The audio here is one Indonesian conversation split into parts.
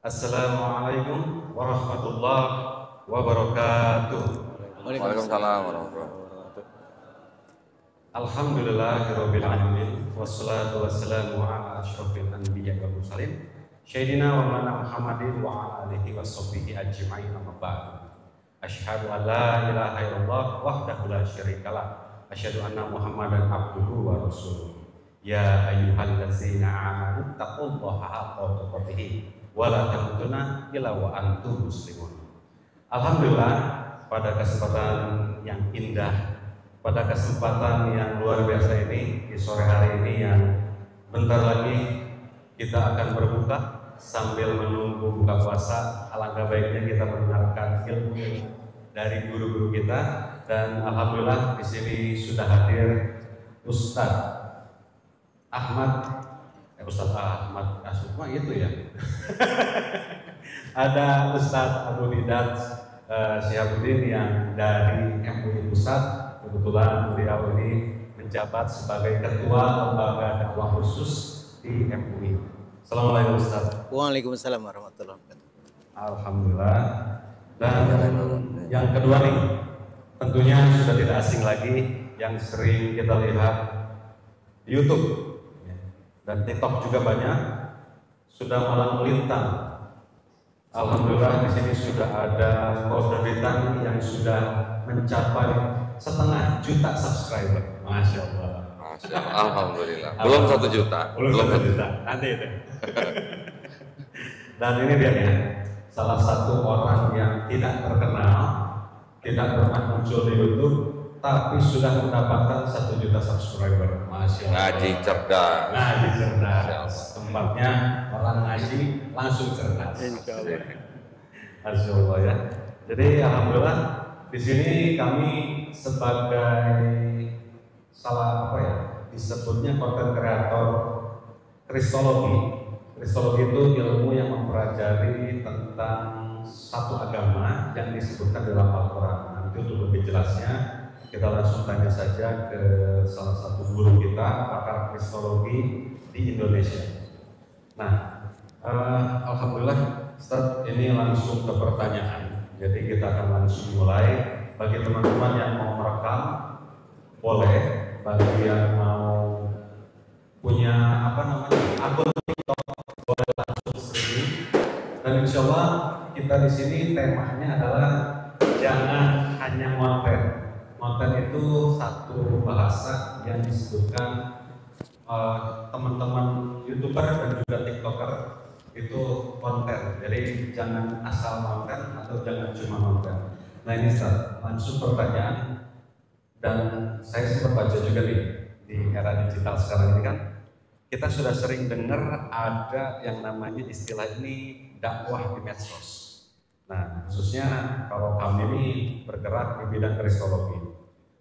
Assalamualaikum warahmatullahi wabarakatuh. Waalaikumsalam warahmatullahi wabarakatuh. Alhamdulillahirabbil alamin wassalatu wassalamu ala asyrofil anbiya'i wal mursalin sayyidina wa maulana Muhammadin wa ala alihi washabbihi ajma'in amma ba'du. Asyhadu an la ilaha illallah wahdahu la syarikalah asyhadu anna Muhammadan abduhu wa rasuluh. Ya ayyuhallazina amanu taqullaha haqqa tuqatih wa la tamutunna illa wa antum muslimun. Alhamdulillah, pada kesempatan yang indah, pada kesempatan yang luar biasa ini, di sore hari ini yang bentar lagi kita akan berbuka sambil menunggu buka puasa. Alangkah baiknya kita mendengarkan ilmu dari guru-guru kita, dan alhamdulillah di sini sudah hadir Ustadz Ustadz Ahmad Asukma itu ya. Ada Ustadz Abu Didat Syihabuddin yang dari MUI Pusat. Kebetulan beliau ini menjabat sebagai ketua lembaga dakwah khusus di MUI. Assalamualaikum Ustadz. Waalaikumsalam warahmatullahi wabarakatuh. Alhamdulillah. Dan yang kedua nih, tentunya sudah tidak asing lagi yang sering kita lihat di YouTube dan TikTok juga banyak, sudah malang melintang. Alhamdulillah di sini sudah ada komunitas yang sudah mencapai 500.000 subscriber. Masya Allah. Alhamdulillah. Belum 1 juta. Belum 1 juta. Nanti itu. Dan ini dia ya, salah satu orang yang tidak terkenal, tidak pernah muncul di YouTube, tapi sudah mendapatkan 1 juta subscriber. Masya Allah. Ngaji cerdas. Ngaji cerdas. Tempatnya orang ngaji langsung cerdas. Masya Allah ya. Jadi alhamdulillah di sini kami sebagai disebutnya konten kreator kristologi. Kristologi itu ilmu yang mempelajari tentang satu agama yang disebutkan dalam Al-Quran. Nanti untuk lebih jelasnya kita langsung tanya saja ke salah satu guru kita, pakar kristologi di Indonesia. Nah, alhamdulillah Ustaz, ini langsung ke pertanyaan. Jadi kita akan langsung mulai. Bagi teman-teman yang mau merekam boleh, bagi yang mau punya akun TikTok boleh langsung streaming. Dan insya Allah kita di sini temanya adalah jangan hanya konten. Konten itu satu bahasa yang disebutkan teman-teman YouTuber dan juga TikToker itu konten. Jadi jangan asal konten atau jangan cuma konten. Nah ini Ustaz, langsung pertanyaan, dan saya sempat baca juga nih di era digital sekarang ini kan kita sudah sering dengar ada yang namanya istilah ini dakwah di medsos. Nah khususnya kalau kami ini bergerak di bidang kristologi,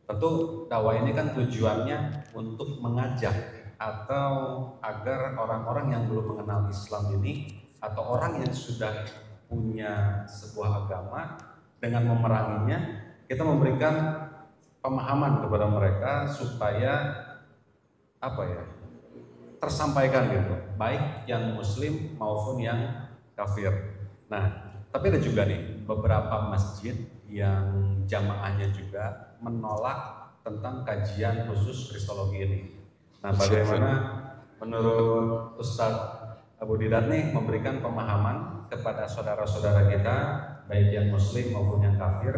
tentu dakwah ini kan tujuannya untuk mengajak atau agar orang-orang yang belum mengenal Islam ini atau orang yang sudah punya sebuah agama, dengan memeranginya kita memberikan pemahaman kepada mereka supaya tersampaikan gitu, baik yang muslim maupun yang kafir. Nah, tapi ada juga nih beberapa masjid yang jamaahnya juga menolak tentang kajian khusus kristologi ini. Nah, bagaimana menurut Ustadz Abu Didat nih memberikan pemahaman kepada saudara-saudara kita, baik yang muslim maupun yang kafir,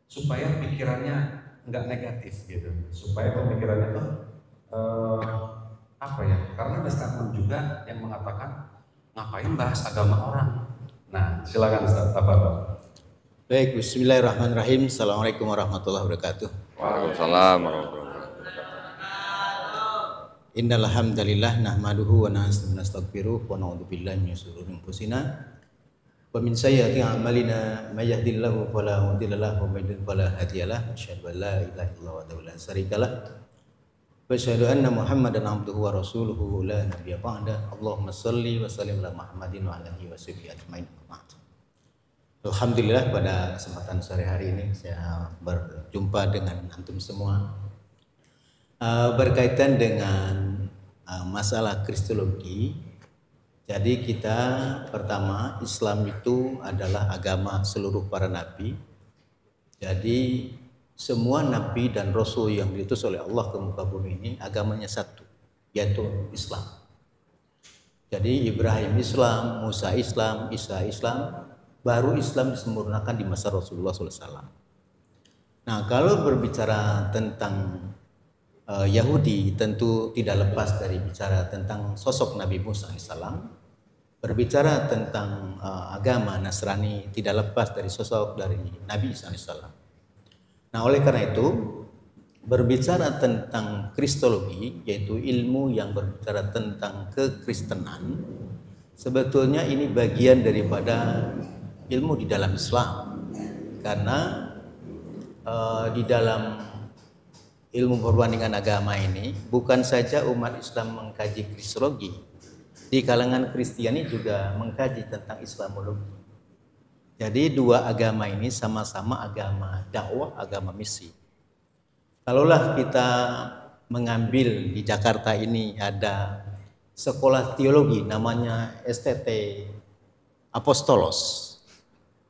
supaya pikirannya nggak negatif gitu, supaya pemikirannya tuh karena ada statement juga yang mengatakan ngapain bahas agama orang. Nah, silakan Ustaz, tafadhol. Baik, bismillahirrahmanirrahim. Assalamualaikum warahmatullahi wabarakatuh. Waalaikumsalam warahmatullahi wabarakatuh. Innal hamdalillah nahmaduhu wa nastaghfiruh wa na'udzu billahi min shururi anfusina wa min sayyiati a'malina may yahdihillahu fala mudilla lahu wa may yudlil fala hadiyalah. Asyhadu an la ilaha illallah wa la syarikalah wa asyhadu anna Muhammadan abduhu wa rasuluhu la nabiyya ba'da. Allahumma shalli wa sallim ala Muhammadin wa ala alihi wa sahbihi ajmain. Alhamdulillah pada kesempatan sore hari ini saya berjumpa dengan antum semua berkaitan dengan masalah kristologi Jadi kita pertama, Islam itu adalah agama seluruh para nabi. Jadi semua nabi dan rasul yang diutus oleh Allah ke muka bumi ini agamanya satu, yaitu Islam. Jadi Ibrahim Islam, Musa Islam, Isa Islam, baru Islam disempurnakan di masa Rasulullah SAW. Nah, kalau berbicara tentang Yahudi, tentu tidak lepas dari bicara tentang sosok Nabi Musa AS. Berbicara tentang agama Nasrani, tidak lepas dari sosok dari Nabi Isa AS. Nah, oleh karena itu, berbicara tentang Kristologi, yaitu ilmu yang berbicara tentang kekristenan, sebetulnya ini bagian daripada ilmu di dalam Islam, karena di dalam ilmu perbandingan agama ini bukan saja umat Islam mengkaji kristologi, di kalangan Kristiani juga mengkaji tentang Islamologi. Jadi dua agama ini sama-sama agama dakwah, agama misi. Kalaulah kita mengambil di Jakarta ini ada sekolah teologi namanya STT Apostolos.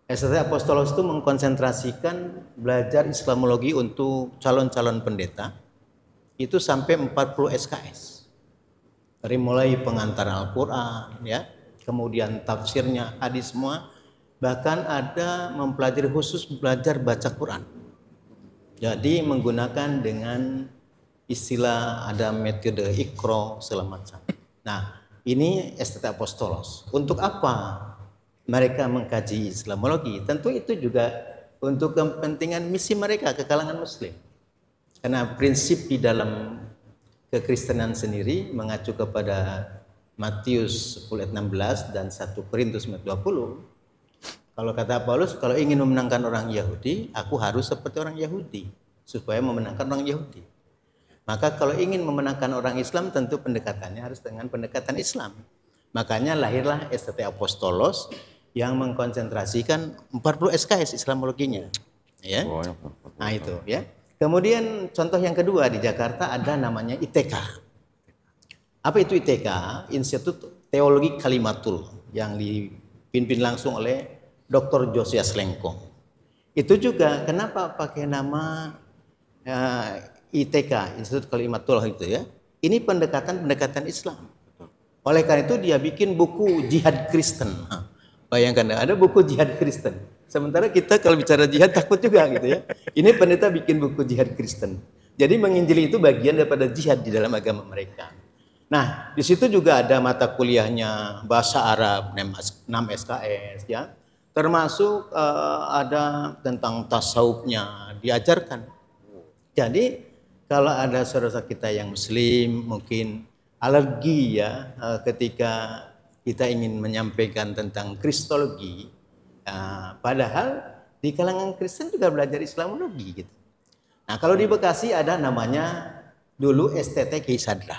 STT Apostolos itu mengkonsentrasikan belajar Islamologi untuk calon-calon pendeta itu sampai 40 SKS. Dari mulai pengantaran Al-Quran, ya, kemudian tafsirnya, hadis semua, bahkan ada mempelajari khusus belajar baca Quran. Jadi menggunakan dengan istilah ada metode Iqra segala macam. Nah, ini STT Apostolos. Untuk apa mereka mengkaji Islamologi? Tentu itu juga untuk kepentingan misi mereka ke kalangan Muslim. Karena prinsip di dalam kekristenan sendiri mengacu kepada Matius 10 ayat 16 dan 1 Korintus 20. Kalau kata Paulus, kalau ingin memenangkan orang Yahudi, aku harus seperti orang Yahudi supaya memenangkan orang Yahudi. Maka kalau ingin memenangkan orang Islam, tentu pendekatannya harus dengan pendekatan Islam. Makanya lahirlah STT Apostolos yang mengkonsentrasikan 40 SKS Islamologinya, ya. Nah itu, ya. Kemudian contoh yang kedua di Jakarta ada namanya ITK. Apa itu ITK? Institut Teologi Kalimatul yang dipimpin langsung oleh Dr. Josias Lengkong. Itu juga kenapa pakai nama ITK, Institut Kalimatul itu, ya. Ini pendekatan Islam. Oleh karena itu dia bikin buku Jihad Kristen. Bayangkan ada buku jihad Kristen. Sementara kita kalau bicara jihad takut juga gitu, ya. Ini pendeta bikin buku jihad Kristen. Jadi menginjili itu bagian daripada jihad di dalam agama mereka. Nah, di situ juga ada mata kuliahnya bahasa Arab 6 SKS, ya. Termasuk ada tentang tasawufnya diajarkan. Jadi kalau ada saudara kita yang Muslim mungkin alergi, ya, ketika kita ingin menyampaikan tentang kristologi, padahal di kalangan Kristen juga belajar Islamologi gitu. Nah, kalau di Bekasi ada namanya dulu STT Kiai Sadra.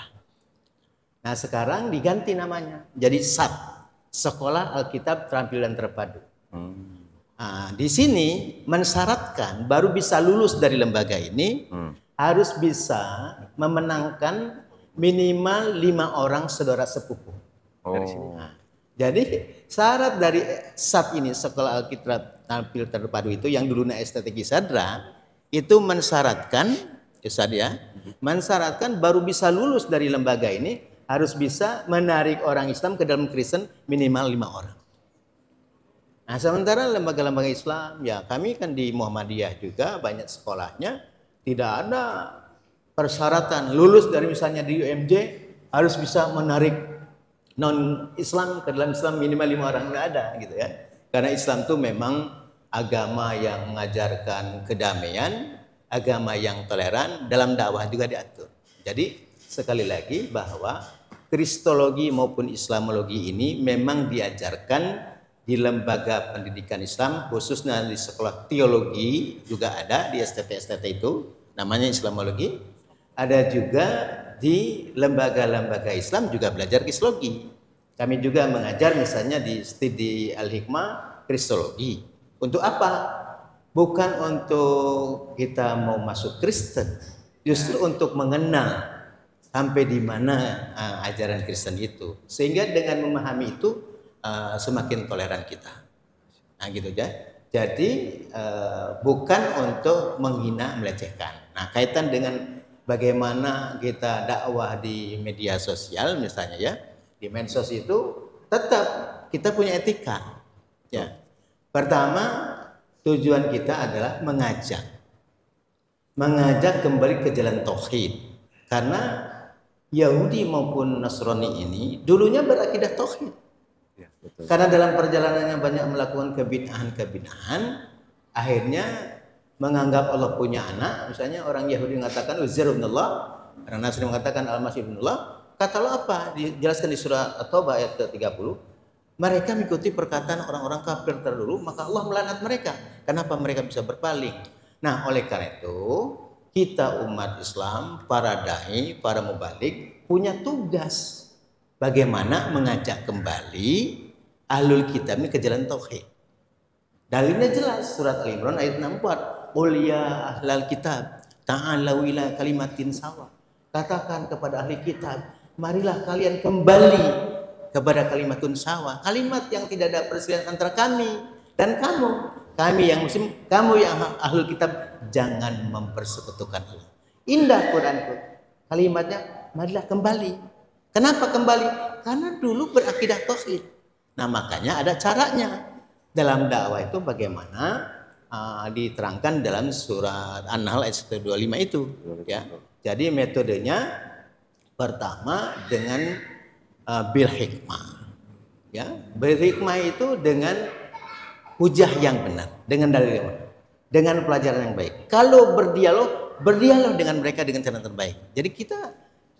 Nah, sekarang diganti namanya jadi SAT, Sekolah Alkitab Terampil dan Terpadu. Nah, di sini mensyaratkan baru bisa lulus dari lembaga ini harus bisa memenangkan minimal 5 orang saudara sepupu. Dari sini. Nah, jadi syarat dari SAT ini, Sekolah Alkitab Terampil Terpadu itu yang dulunya STT Kiai Sadra, itu mensyaratkan, mensyaratkan baru bisa lulus dari lembaga ini harus bisa menarik orang Islam ke dalam Kristen minimal 5 orang. Nah, sementara lembaga-lembaga Islam, ya kami kan di Muhammadiyah juga banyak sekolahnya tidak ada persyaratan lulus dari misalnya di UMJ harus bisa menarik non-Islam ke dalam Islam minimal 5 orang, nggak ada gitu, ya. Karena Islam itu memang agama yang mengajarkan kedamaian, agama yang toleran, dalam dakwah juga diatur. Jadi sekali lagi bahwa kristologi maupun Islamologi ini memang diajarkan di lembaga pendidikan Islam, khususnya di sekolah teologi juga ada di STT itu namanya Islamologi. Ada juga di lembaga-lembaga Islam juga belajar kristologi. Kami juga mengajar misalnya di studi Al-Hikmah kristologi. Untuk apa? Bukan untuk kita mau masuk Kristen, justru untuk mengenal sampai di mana ajaran Kristen itu, sehingga dengan memahami itu semakin toleran kita. Nah gitu ya. Jadi bukan untuk menghina, melecehkan. Nah kaitan dengan bagaimana kita dakwah di media sosial misalnya ya, di medsos itu tetap kita punya etika. Ya. Pertama tujuan kita adalah mengajak kembali ke jalan tauhid. Karena Yahudi maupun Nasrani ini dulunya berakidah tauhid. Ya, betul. Karena dalam perjalanannya banyak melakukan kebid'ahan, akhirnya menganggap Allah punya anak. Misalnya orang Yahudi mengatakan Uzair bin Allah, orang Nasrani mengatakan Al-Masih bin Allah. Kata Allah apa? Dijelaskan di surah At-Taubah ayat ke-30. Mereka mengikuti perkataan orang-orang kafir terdahulu, maka Allah melaknat mereka. Kenapa mereka bisa berpaling? Nah, oleh karena itu, kita umat Islam, para dai, para mubalik punya tugas bagaimana mengajak kembali ahlul kitab ini ke jalan tauhid. Dalilnya jelas, surat Al-Imran ayat 64. Qul ya ahlal kitab, ta'alau ila kalimatin sawa. Katakan kepada ahli kitab, marilah kalian kembali kepada kalimatun sawa, kalimat yang tidak ada perselisihan antara kami dan kamu. Kami yang muslim, kamu yang ahlul kitab, jangan mempersekutukan Allah. Indah Quranku. Kalimatnya, marilah kembali. Kenapa kembali? Karena dulu berakidah tauhid. Nah, makanya ada caranya. Dalam dakwah itu bagaimana diterangkan dalam surat An-Nahl ayat 125 itu, ya. Jadi metodenya pertama dengan bil hikmah, ya. Bil hikmah itu dengan hujah yang benar, dengan dalil yang benar, dengan pelajaran yang baik. Kalau berdialog dengan mereka dengan cara terbaik. Jadi kita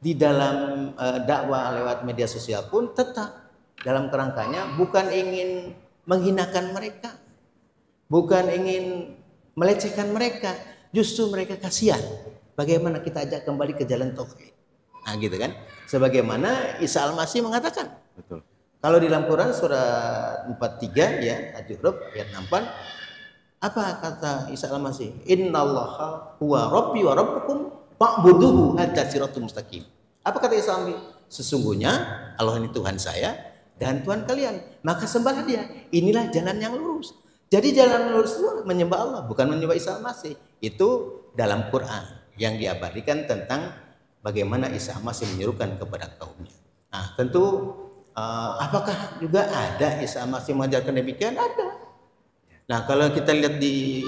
di dalam dakwah lewat media sosial pun tetap dalam kerangkanya bukan ingin menghinakan mereka, bukan ingin melecehkan mereka, justru mereka kasihan. Bagaimana kita ajak kembali ke jalan tauhid. Nah, gitu kan? Sebagaimana Isa Al-Masih mengatakan. Betul. Kalau di dalam Quran surat 43 ya, Al-Jurub ayat 64, apa kata Isa Al-Masih? Innallaha huwa rabbi wa rabbukum fa'buduhu hatta siratul mustaqim. Apa kata Isa Al-Masih? Sesungguhnya Allah ini Tuhan saya dan Tuhan kalian, maka sembahlah Dia. Inilah jalan yang lurus. Jadi jalan lurus itu menyembah Allah, bukan menyembah Isa Al-Masih. Itu dalam Quran yang diabadikan tentang bagaimana Isa Al-Masih menyerukan kepada kaumnya. Nah, tentu apakah juga ada Isa Al-Masih mengajarkan demikian? Ada. Nah, kalau kita lihat di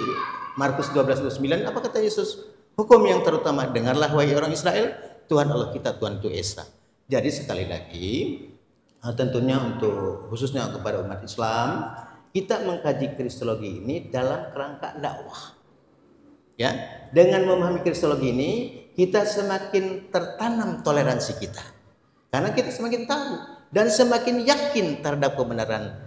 Markus 12:29, apa kata Yesus? Hukum yang terutama, dengarlah wahai orang Israel, Tuhan Allah kita, Tuhan itu Esa. Jadi sekali lagi, tentunya untuk khususnya kepada umat Islam, kita mengkaji kristologi ini dalam kerangka dakwah. Ya, dengan memahami kristologi ini, kita semakin tertanam toleransi kita. Karena kita semakin tahu dan semakin yakin terhadap kebenaran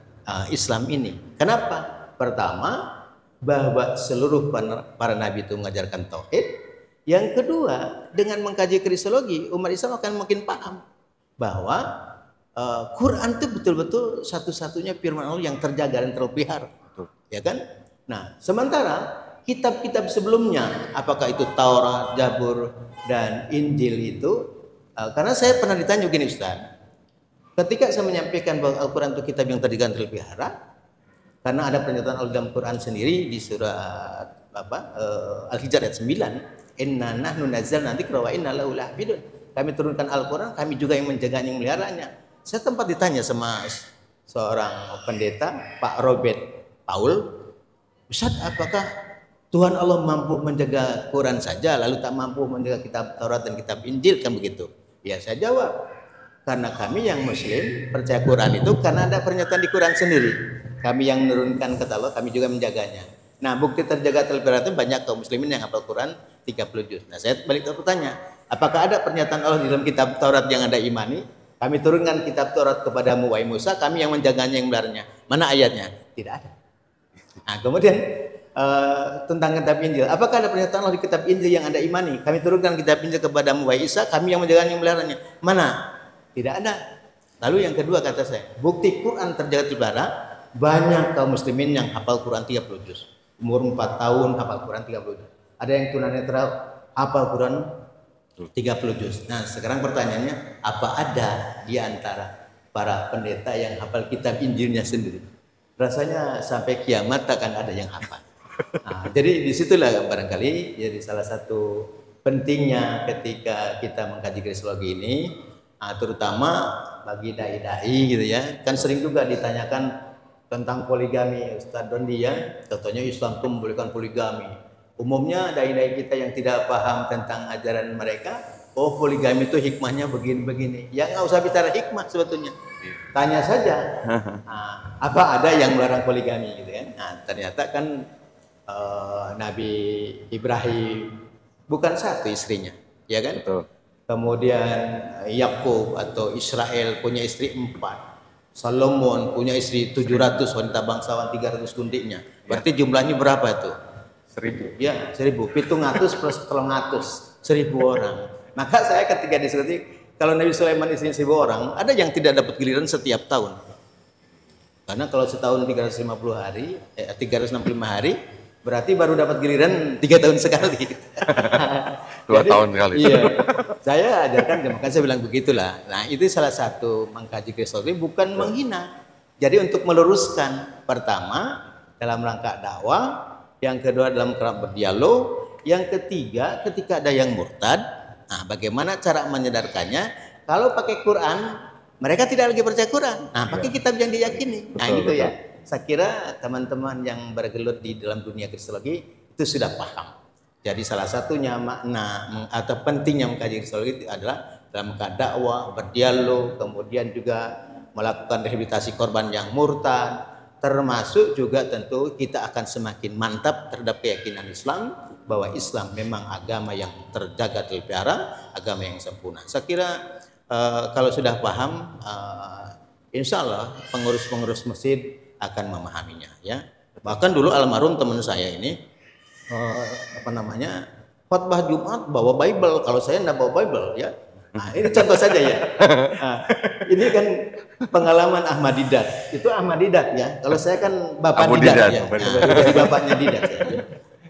Islam ini. Kenapa? Pertama, bahwa seluruh para nabi itu mengajarkan tauhid. Yang kedua, dengan mengkaji kristologi, umat Islam akan makin paham bahwa Quran itu betul-betul satu-satunya firman Allah yang terjaga dan terpelihara. Ya kan? Nah, sementara kitab-kitab sebelumnya, apakah itu Taurat, Zabur, dan Injil itu, karena saya pernah ditanya begini Ustaz, ketika saya menyampaikan bahwa Al-Quran itu kitab yang terjaga dan terpelihara, karena ada pernyataan Allah dalam Quran sendiri di surat Al-Hijr ayat 9, inna nahnu nazzalna dzikra wa inna lahu lahafidun. Kami turunkan Al-Quran, kami juga yang menjaganya, yang meliharanya. Saya tempat ditanya sama seorang pendeta, Pak Robert Paul, Ustaz, apakah Tuhan Allah mampu menjaga Quran saja, lalu tak mampu menjaga kitab Taurat dan kitab Injil, kan begitu? Ya, saya jawab, karena kami yang Muslim percaya Quran itu karena ada pernyataan di Quran sendiri. Kami yang menurunkan kata Allah, kami juga menjaganya. Nah, bukti terjaga terpelihara itu banyak kaum muslimin yang hafal Quran 30 juz. Nah, saya balik bertanya, apakah ada pernyataan Allah di dalam kitab Taurat yang Anda imani? Kami turunkan kitab Taurat kepadamu wahai Musa, kami yang menjaganya, yang meliharanya. Mana ayatnya? Tidak ada. Nah, kemudian tentang kitab Injil, apakah ada pernyataan Allah di kitab Injil yang Anda imani? Kami turunkan kitab Injil kepadamu wahai Isa, kami yang menjaganya, yang meliharanya. Mana? Tidak ada. Lalu yang kedua kata saya, bukti Quran terjaga terpelihara, banyak kaum muslimin yang hafal Quran 30 juz. Umur 4 tahun hafal Quran 30 juz. Ada yang tunanetra hafal Quran 30 juz. Nah, sekarang pertanyaannya, apa ada di antara para pendeta yang hafal kitab Injilnya sendiri? Rasanya sampai kiamat takkan ada yang hafal. Nah, jadi disitulah barangkali jadi salah satu pentingnya ketika kita mengkaji kristologi ini, terutama bagi dai-dai gitu ya. Kan sering juga ditanyakan tentang poligami, Ustaz Dondi ya. Contohnya Islam itu membolehkan poligami. Umumnya dai-dai kita yang tidak paham tentang ajaran mereka, oh poligami itu hikmahnya begini-begini. Ya nggak usah bicara hikmah sebetulnya. Tanya saja, apa ada yang melarang poligami gitu kan? Nah, ternyata kan Nabi Ibrahim bukan satu istrinya, ya kan? Betul. Kemudian Yakub atau Israel punya istri 4. Solomon punya istri 700, wanita bangsawan 300 gundiknya. Berarti jumlahnya berapa tuh? 1000. Ya, 1000. 700 plus 300, 1000 orang. Maka saya ketika diskusi, kalau Nabi Sulaiman istrinya 1000 orang, ada yang tidak dapat giliran setiap tahun. Karena kalau setahun 350 hari, 365 hari, berarti baru dapat giliran 3 tahun sekali. 2 tahun sekali. Iya. Saya ajarkan, makanya saya bilang begitulah. Nah, itu salah satu mengkaji kristologi bukan menghina. Jadi untuk meluruskan, pertama dalam rangka dakwah, yang kedua dalam kerap berdialog, yang ketiga ketika ada yang murtad, nah bagaimana cara menyadarkannya? Kalau pakai Quran, mereka tidak lagi percaya Quran. Nah, pakai kitab yang diyakini. Nah, gitu ya. Saya kira teman-teman yang bergelut di dalam dunia kristologi itu sudah paham. Jadi salah satunya makna atau pentingnya mengkaji kristologi adalah dalam dakwah, berdialog, kemudian juga melakukan rehabilitasi korban yang murtad, termasuk juga tentu kita akan semakin mantap terhadap keyakinan Islam bahwa Islam memang agama yang terjaga terpelihara, agama yang sempurna. Saya kira kalau sudah paham, insya Allah pengurus-pengurus masjid akan memahaminya ya. Bahkan dulu almarhum teman saya ini khotbah Jumat bawa Bible, kalau saya enggak bawa Bible ya. Nah, ini contoh saja ya. Nah, ini kan pengalaman Ahmad Didat. Itu Ahmad Didat ya. Kalau saya kan Bapak Didat ya. Jadi bapaknya Didat ya.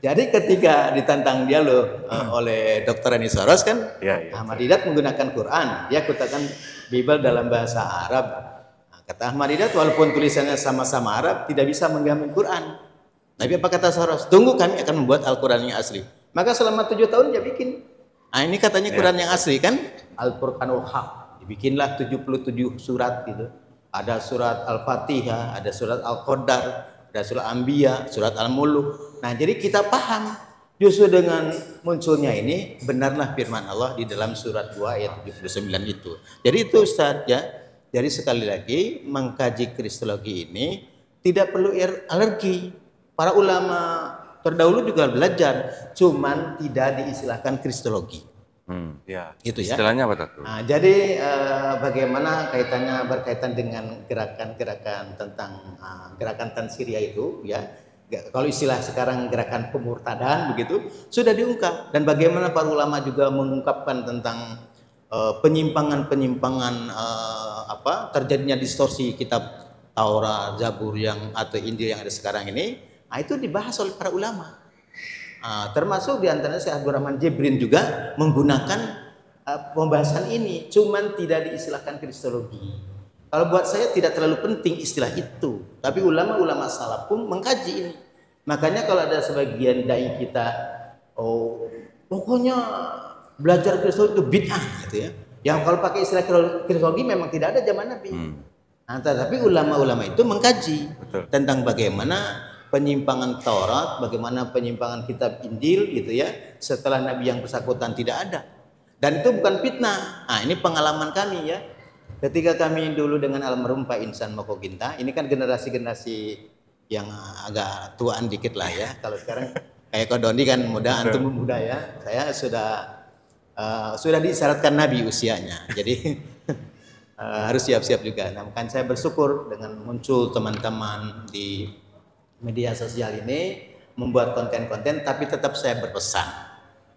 Jadi ketika ditantang dialog oleh Dr. Eni Soros kan, Ahmad Didat menggunakan Quran. Dia katakan Bible dalam bahasa Arab. Kata Ahmad Didat, walaupun tulisannya sama-sama Arab, tidak bisa menggambar Quran. Tapi apa kata Soros? Tunggu, kami akan membuat Al-Quran yang asli. Maka selama 7 tahun dia bikin. Nah, ini katanya Quran yang asli kan? Al-Furqanul Haq. Dibikinlah 77 surat gitu. Ada surat Al-Fatihah, ada surat Al-Qadar, ada surat Anbiya, surat Al-Muluk. Nah, jadi kita paham. Justru dengan munculnya ini, benarlah firman Allah di dalam surat 2 ayat 79 itu. Jadi itu Ustaz ya. Jadi sekali lagi mengkaji kristologi ini tidak perlu alergi. Para ulama terdahulu juga belajar, cuman tidak diistilahkan kristologi. Gitu ya. Istilahnya apa tuh? Nah, jadi bagaimana kaitannya berkaitan dengan gerakan-gerakan tentang gerakan Tansiria itu ya. Kalau istilah sekarang gerakan pemurtadan begitu sudah diungkap, dan bagaimana para ulama juga mengungkapkan tentang penyimpangan-penyimpangan terjadinya distorsi kitab Taurat, Zabur atau Injil yang ada sekarang ini. Nah, itu dibahas oleh para ulama. Termasuk diantaranya Syekh Abdul Rahman Jibrin juga menggunakan pembahasan ini, cuman tidak diistilahkan kristologi. Kalau buat saya tidak terlalu penting istilah itu, tapi ulama-ulama salaf pun mengkaji ini. Makanya kalau ada sebagian dai kita, pokoknya belajar kristologi itu bid'ah gitu ya. Yang kalau pakai istilah kristologi memang tidak ada zaman Nabi. Nah, tapi ulama-ulama itu mengkaji tentang bagaimana penyimpangan Taurat, bagaimana penyimpangan kitab Injil gitu ya, setelah Nabi yang bersangkutan tidak ada. Dan itu bukan fitnah. Nah, ini pengalaman kami ya. Ketika kami dulu dengan almarhum Pak Insan Moko Ginta, ini kan generasi-generasi yang agak tuaan dikit lah ya. Kalau sekarang kayak Ko Doni kan muda, antum muda ya. Saya sudah disyaratkan Nabi usianya. Jadi harus siap-siap juga. Nah, kan saya bersyukur dengan muncul teman-teman di media sosial ini membuat konten-konten, tapi tetap saya berpesan.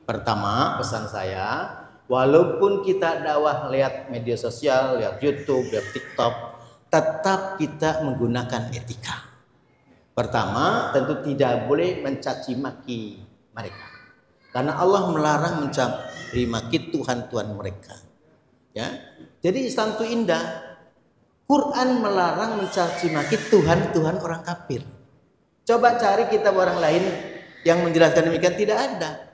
Pertama, pesan saya, walaupun kita dakwah lihat media sosial, lihat YouTube, lihat TikTok, tetap kita menggunakan etika. Pertama, tentu tidak boleh mencaci maki mereka. Karena Allah melarang maki Tuhan-Tuhan mereka. Ya, jadi Islam itu indah. Quran melarang mencaci maki Tuhan-Tuhan orang kafir. Coba cari kitab orang lain yang menjelaskan demikian, tidak ada.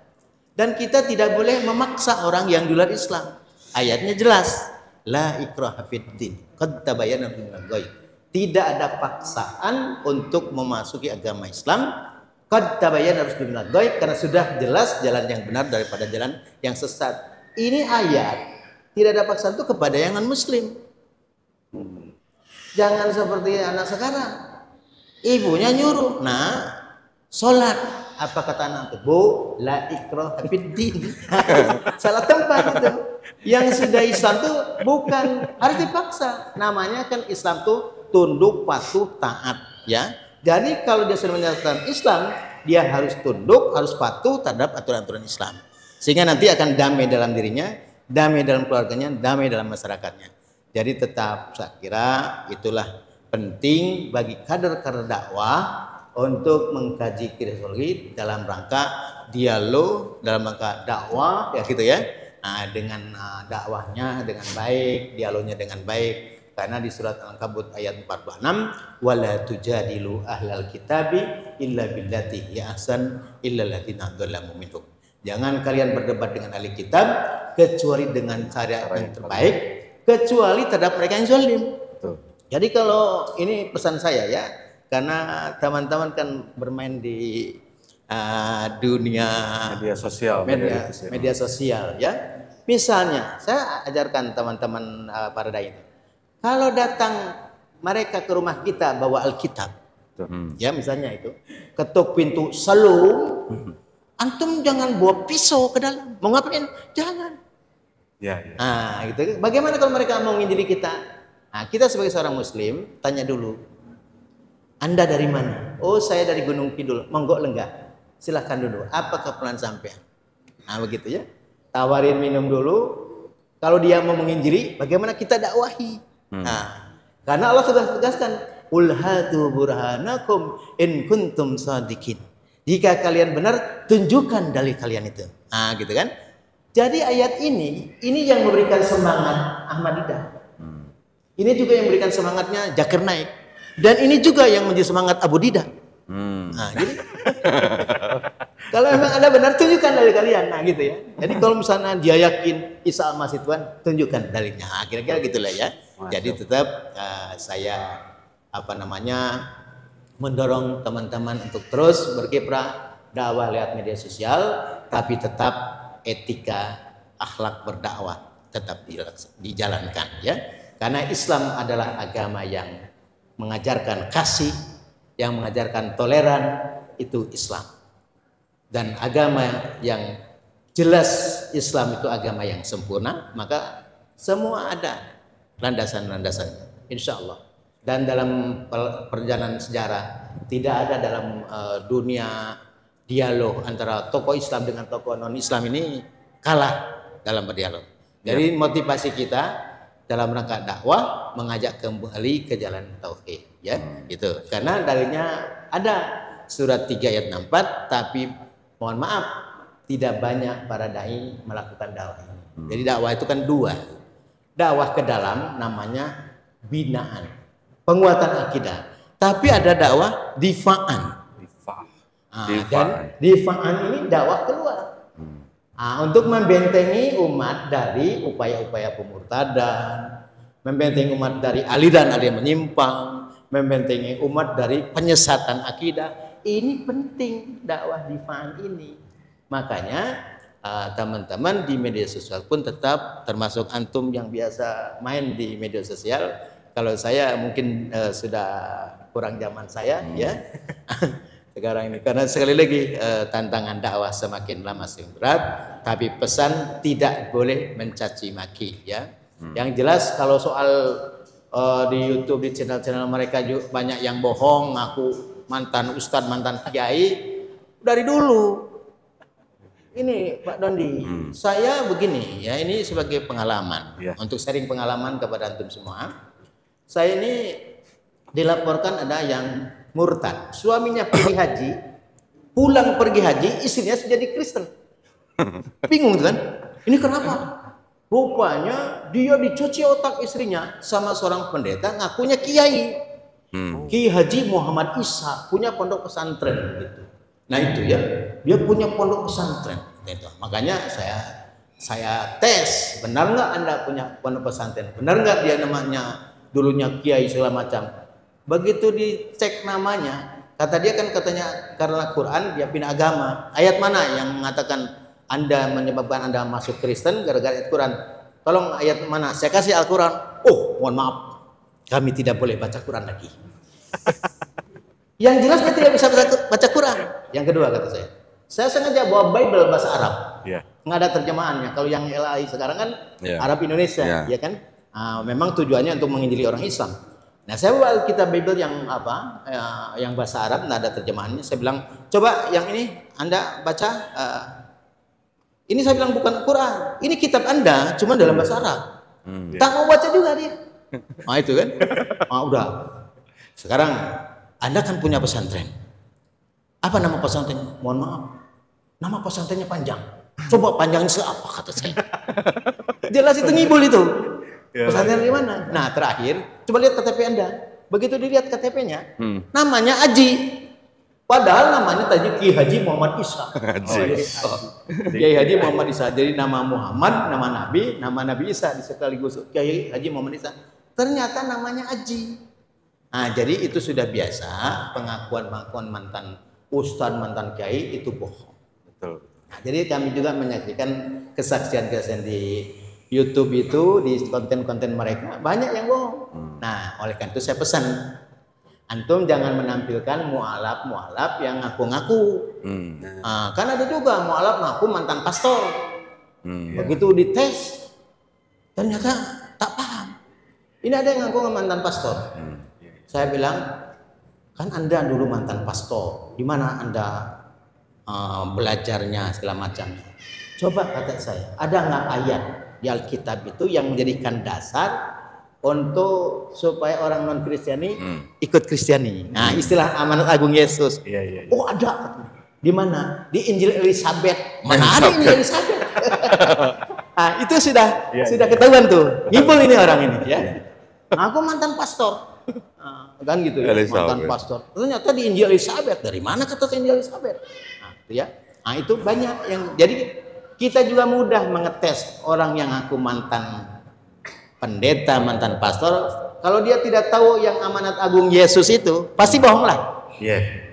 Dan kita tidak boleh memaksa orang yang di luar Islam. Ayatnya jelas, la ikraha fiddin, qad tabayyana minal ghayy. Tidak ada paksaan untuk memasuki agama Islam. Qad tabayyana minal ghayy, karena sudah jelas jalan yang benar daripada jalan yang sesat. Ini ayat tidak ada paksaan itu kepada yang non-muslim. Jangan seperti anak sekarang. Ibunya nyuruh, nah, sholat. Apa kata anak itu? Bu, la ikraha fiddin. Salah tempat itu. Yang sudah Islam itu bukan harus dipaksa. Namanya kan Islam itu tunduk, patuh, taat. Ya. Jadi kalau dia sudah menyatakan Islam, dia harus tunduk, harus patuh terhadap aturan-aturan Islam. Sehingga nanti akan damai dalam dirinya, damai dalam keluarganya, damai dalam masyarakatnya. Jadi tetap saya kira itulah penting bagi kader-kader dakwah untuk mengkaji kristologi dalam rangka dialog, dalam rangka dakwah, ya gitu ya. Nah, dengan dakwahnya dengan baik, dialognya dengan baik. Karena di surat Al-Ankabut ayat 46, wala tujadilu ahlal kitabi illa billati hiya ahsan illa alladziina dzalamu minhum. Jangan kalian berdebat dengan ahli kitab kecuali dengan cara yang terbaik, kecuali terhadap mereka yang zalim. Jadi kalau ini pesan saya ya, karena teman-teman kan bermain di dunia media sosial ya. Misalnya saya ajarkan teman-teman para dai itu. Kalau datang mereka ke rumah kita bawa Alkitab. Ya misalnya itu, ketuk pintu salam, antum jangan bawa pisau ke dalam. Mau ngapain? Jangan. Ya. Nah, gitu. Bagaimana kalau mereka mau nginjili kita? Nah, kita sebagai seorang muslim tanya dulu. Anda dari mana? Oh, saya dari Gunung Kidul. Monggo lenggah. Silahkan dulu. Apa keperluan sampean? Nah, begitu ya. Tawarin minum dulu. Kalau dia mau menginjili, bagaimana kita dakwahi? Nah, karena Allah sudah tegaskan, "Qul hatu burhanakum in kuntum shadiqin." Jika kalian benar, tunjukkan dalil kalian itu. Nah, gitu kan? Jadi ayat ini yang memberikan semangat Ahmadidah. Ini juga yang memberikan semangatnya Zakir Naik. Dan ini juga yang menjadi semangat Abu Didah. Nah, jadi kalau memang ada benar, tunjukkan dalil kalian. Nah, gitu ya. Jadi kalau misalnya dia yakin Isa masih Tuhan, tunjukkan dalilnya. Nah, kira-kira gitulah ya. Jadi tetap saya mendorong teman-teman untuk terus berkiprah dakwah lewat media sosial, tapi tetap etika akhlak berdakwah tetap dijalankan ya. Karena Islam adalah agama yang mengajarkan kasih, yang mengajarkan toleran, itu Islam. Dan agama yang jelas Islam itu agama yang sempurna, maka semua ada landasan-landasannya, insya Allah. Dan dalam perjalanan sejarah tidak ada dalam dunia dialog antara tokoh Islam dengan tokoh non Islam ini kalah dalam berdialog. Jadi motivasi kita dalam rangka dakwah mengajak kembali ke jalan tauhid, ya, gitu. Karena dalilnya ada surat 3 ayat 64, tapi mohon maaf tidak banyak para dai melakukan dakwah ini. Jadi dakwah itu kan dua. Dakwah ke dalam namanya binaan, penguatan akidah. Tapi ada dakwah difaan. Dan difaan ini dakwah keluar. Untuk membentengi umat dari upaya-upaya pemurtadan, membentengi umat dari aliran-aliran menyimpang, membentengi umat dari penyesatan akidah. Ini penting dakwah difaan ini. Makanya teman-teman di media sosial pun tetap, termasuk antum yang biasa main di media sosial. Kalau saya mungkin sudah kurang zaman saya ya. Sekarang ini karena sekali lagi tantangan dakwah semakin lama semakin berat, tapi pesan tidak boleh mencaci maki ya. Yang jelas kalau soal di YouTube, di channel-channel mereka juga banyak yang bohong, ngaku mantan ustadz, mantan kiai dari dulu. Ini Pak Dondi, saya begini ya, ini sebagai pengalaman untuk sharing pengalaman kepada antum semua. Saya ini dilaporkan ada yang murtad, suaminya pergi haji, pulang pergi haji, istrinya jadi Kristen. Bingung kan? Ini kenapa? Rupanya dia dicuci otak istrinya sama seorang pendeta ngakunya kiai. Kiai Haji Muhammad Isa punya pondok pesantren gitu. Nah itu ya, dia punya pondok pesantren gitu. Makanya saya tes, benar nggak Anda punya pondok pesantren? Benar nggak dia namanya dulunya kiai segala macam? Begitu dicek namanya, kata dia kan katanya karena Quran dia pindah agama. Ayat mana yang mengatakan Anda menyebabkan Anda masuk Kristen gara-gara ayat Quran? Tolong ayat mana? Saya kasih Al-Quran. Oh, mohon maaf, kami tidak boleh baca Quran lagi. Yang jelas dia tidak bisa baca Quran. Yang kedua kata saya sengaja bawa Bible bahasa Arab. Nggak ada terjemahannya. Kalau yang LAI sekarang kan Arab Indonesia, ya kan? Memang tujuannya untuk menginjili orang Islam. Nah, saya bawa kitab Bible yang yang bahasa Arab, nggak ada terjemahannya. Saya bilang, coba yang ini Anda baca. Ini saya bilang bukan Quran. Ini kitab Anda, cuma dalam bahasa Arab. Tak mau baca juga dia. Nah itu kan. Udah. Sekarang Anda kan punya pesantren. Apa nama pesantren? Mohon maaf. Nama pesantrennya panjang. Coba panjangnya seapa kata saya. Jelas itu ngibul itu. Pesantren di mana? Nah terakhir, coba lihat KTP Anda. Begitu dilihat KTP-nya, namanya Aji. Padahal namanya tadi Kiai Haji Muhammad Isa. Kiai Haji Muhammad Isa. Jadi nama Muhammad, nama Nabi Isa sekaligus Kiai Haji Muhammad Isa. Ternyata namanya Haji. Nah, jadi itu sudah biasa pengakuan mantan ustadz, mantan kiai itu bohong. Betul. Nah, jadi kami juga menyaksikan kesaksian-kesaksian di YouTube itu, di konten-konten mereka banyak yang bohong. Nah, oleh karena itu saya pesan, antum jangan menampilkan mualaf yang ngaku-ngaku. Kan ada juga mualaf ngaku mantan pastor. Begitu dites, ternyata tak paham. Ini ada yang ngaku mantan pastor. Saya bilang, kan Anda dulu mantan pastor. Di mana Anda belajarnya segala macam? Coba kata saya, ada nggak ayat di Alkitab itu yang menjadikan dasar untuk supaya orang non Kristiani ikut Kristiani. Nah, istilah amanat agung Yesus. Oh, ada. Di mana? Di Injil Elizabeth. Mana ada Injil Elizabeth? Nah, itu sudah ketahuan tuh. Ngibul ini orang ini ya. Nah, aku mantan pastor. Kan gitu ya, mantan pastor. Ternyata di Injil Elizabeth. Dari mana kata Injil Elizabeth? Nah, itu ya. Nah, itu banyak yang jadi kita juga mudah mengetes orang yang aku mantan pendeta, mantan pastor, kalau dia tidak tahu yang amanat agung Yesus itu, pasti bohong lah.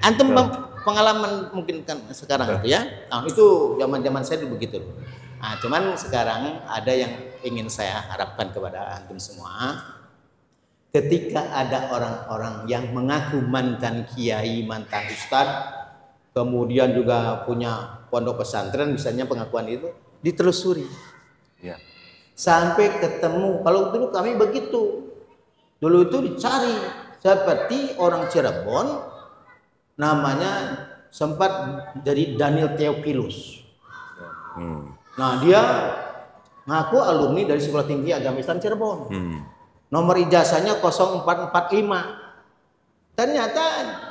Antum pengalaman mungkin kan sekarang itu ya. Nah, itu zaman-zaman saya dulu begitu. Nah, cuman sekarang ada yang ingin saya harapkan kepada antum semua. Ketika ada orang-orang yang mengaku mantan kiai, mantan ustadz, kemudian juga punya pondok pesantren, misalnya pengakuan itu, ditelusuri. Sampai ketemu, kalau dulu kami begitu, dulu itu dicari seperti orang Cirebon, namanya sempat jadi Daniel Theophilus. Nah, dia ngaku alumni dari Sekolah Tinggi Agama Islam Cirebon. Nomor ijazahnya 0445. Ternyata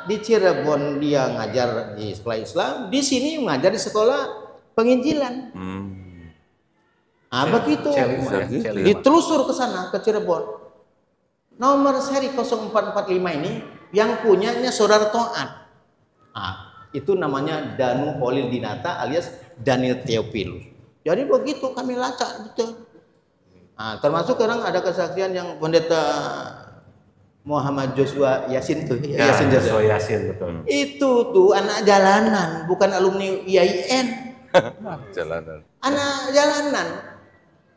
di Cirebon dia ngajar di sekolah Islam, di sini mengajar di sekolah penginjilan. Begitu ditelusur ke sana ke Cirebon. Nomor seri 0445 ini yang punyanya saudara Toat. Itu namanya Danu Holil Dinata alias Daniel Theophilus. Jadi begitu kami lacak betul. Termasuk sekarang ada kesaksian yang pendeta Muhammad Joshua Yasin tuh, Yasin Joshua Yasin betul. Itu tuh anak jalanan, bukan alumni IAIN. Jalanan. Anak jalanan.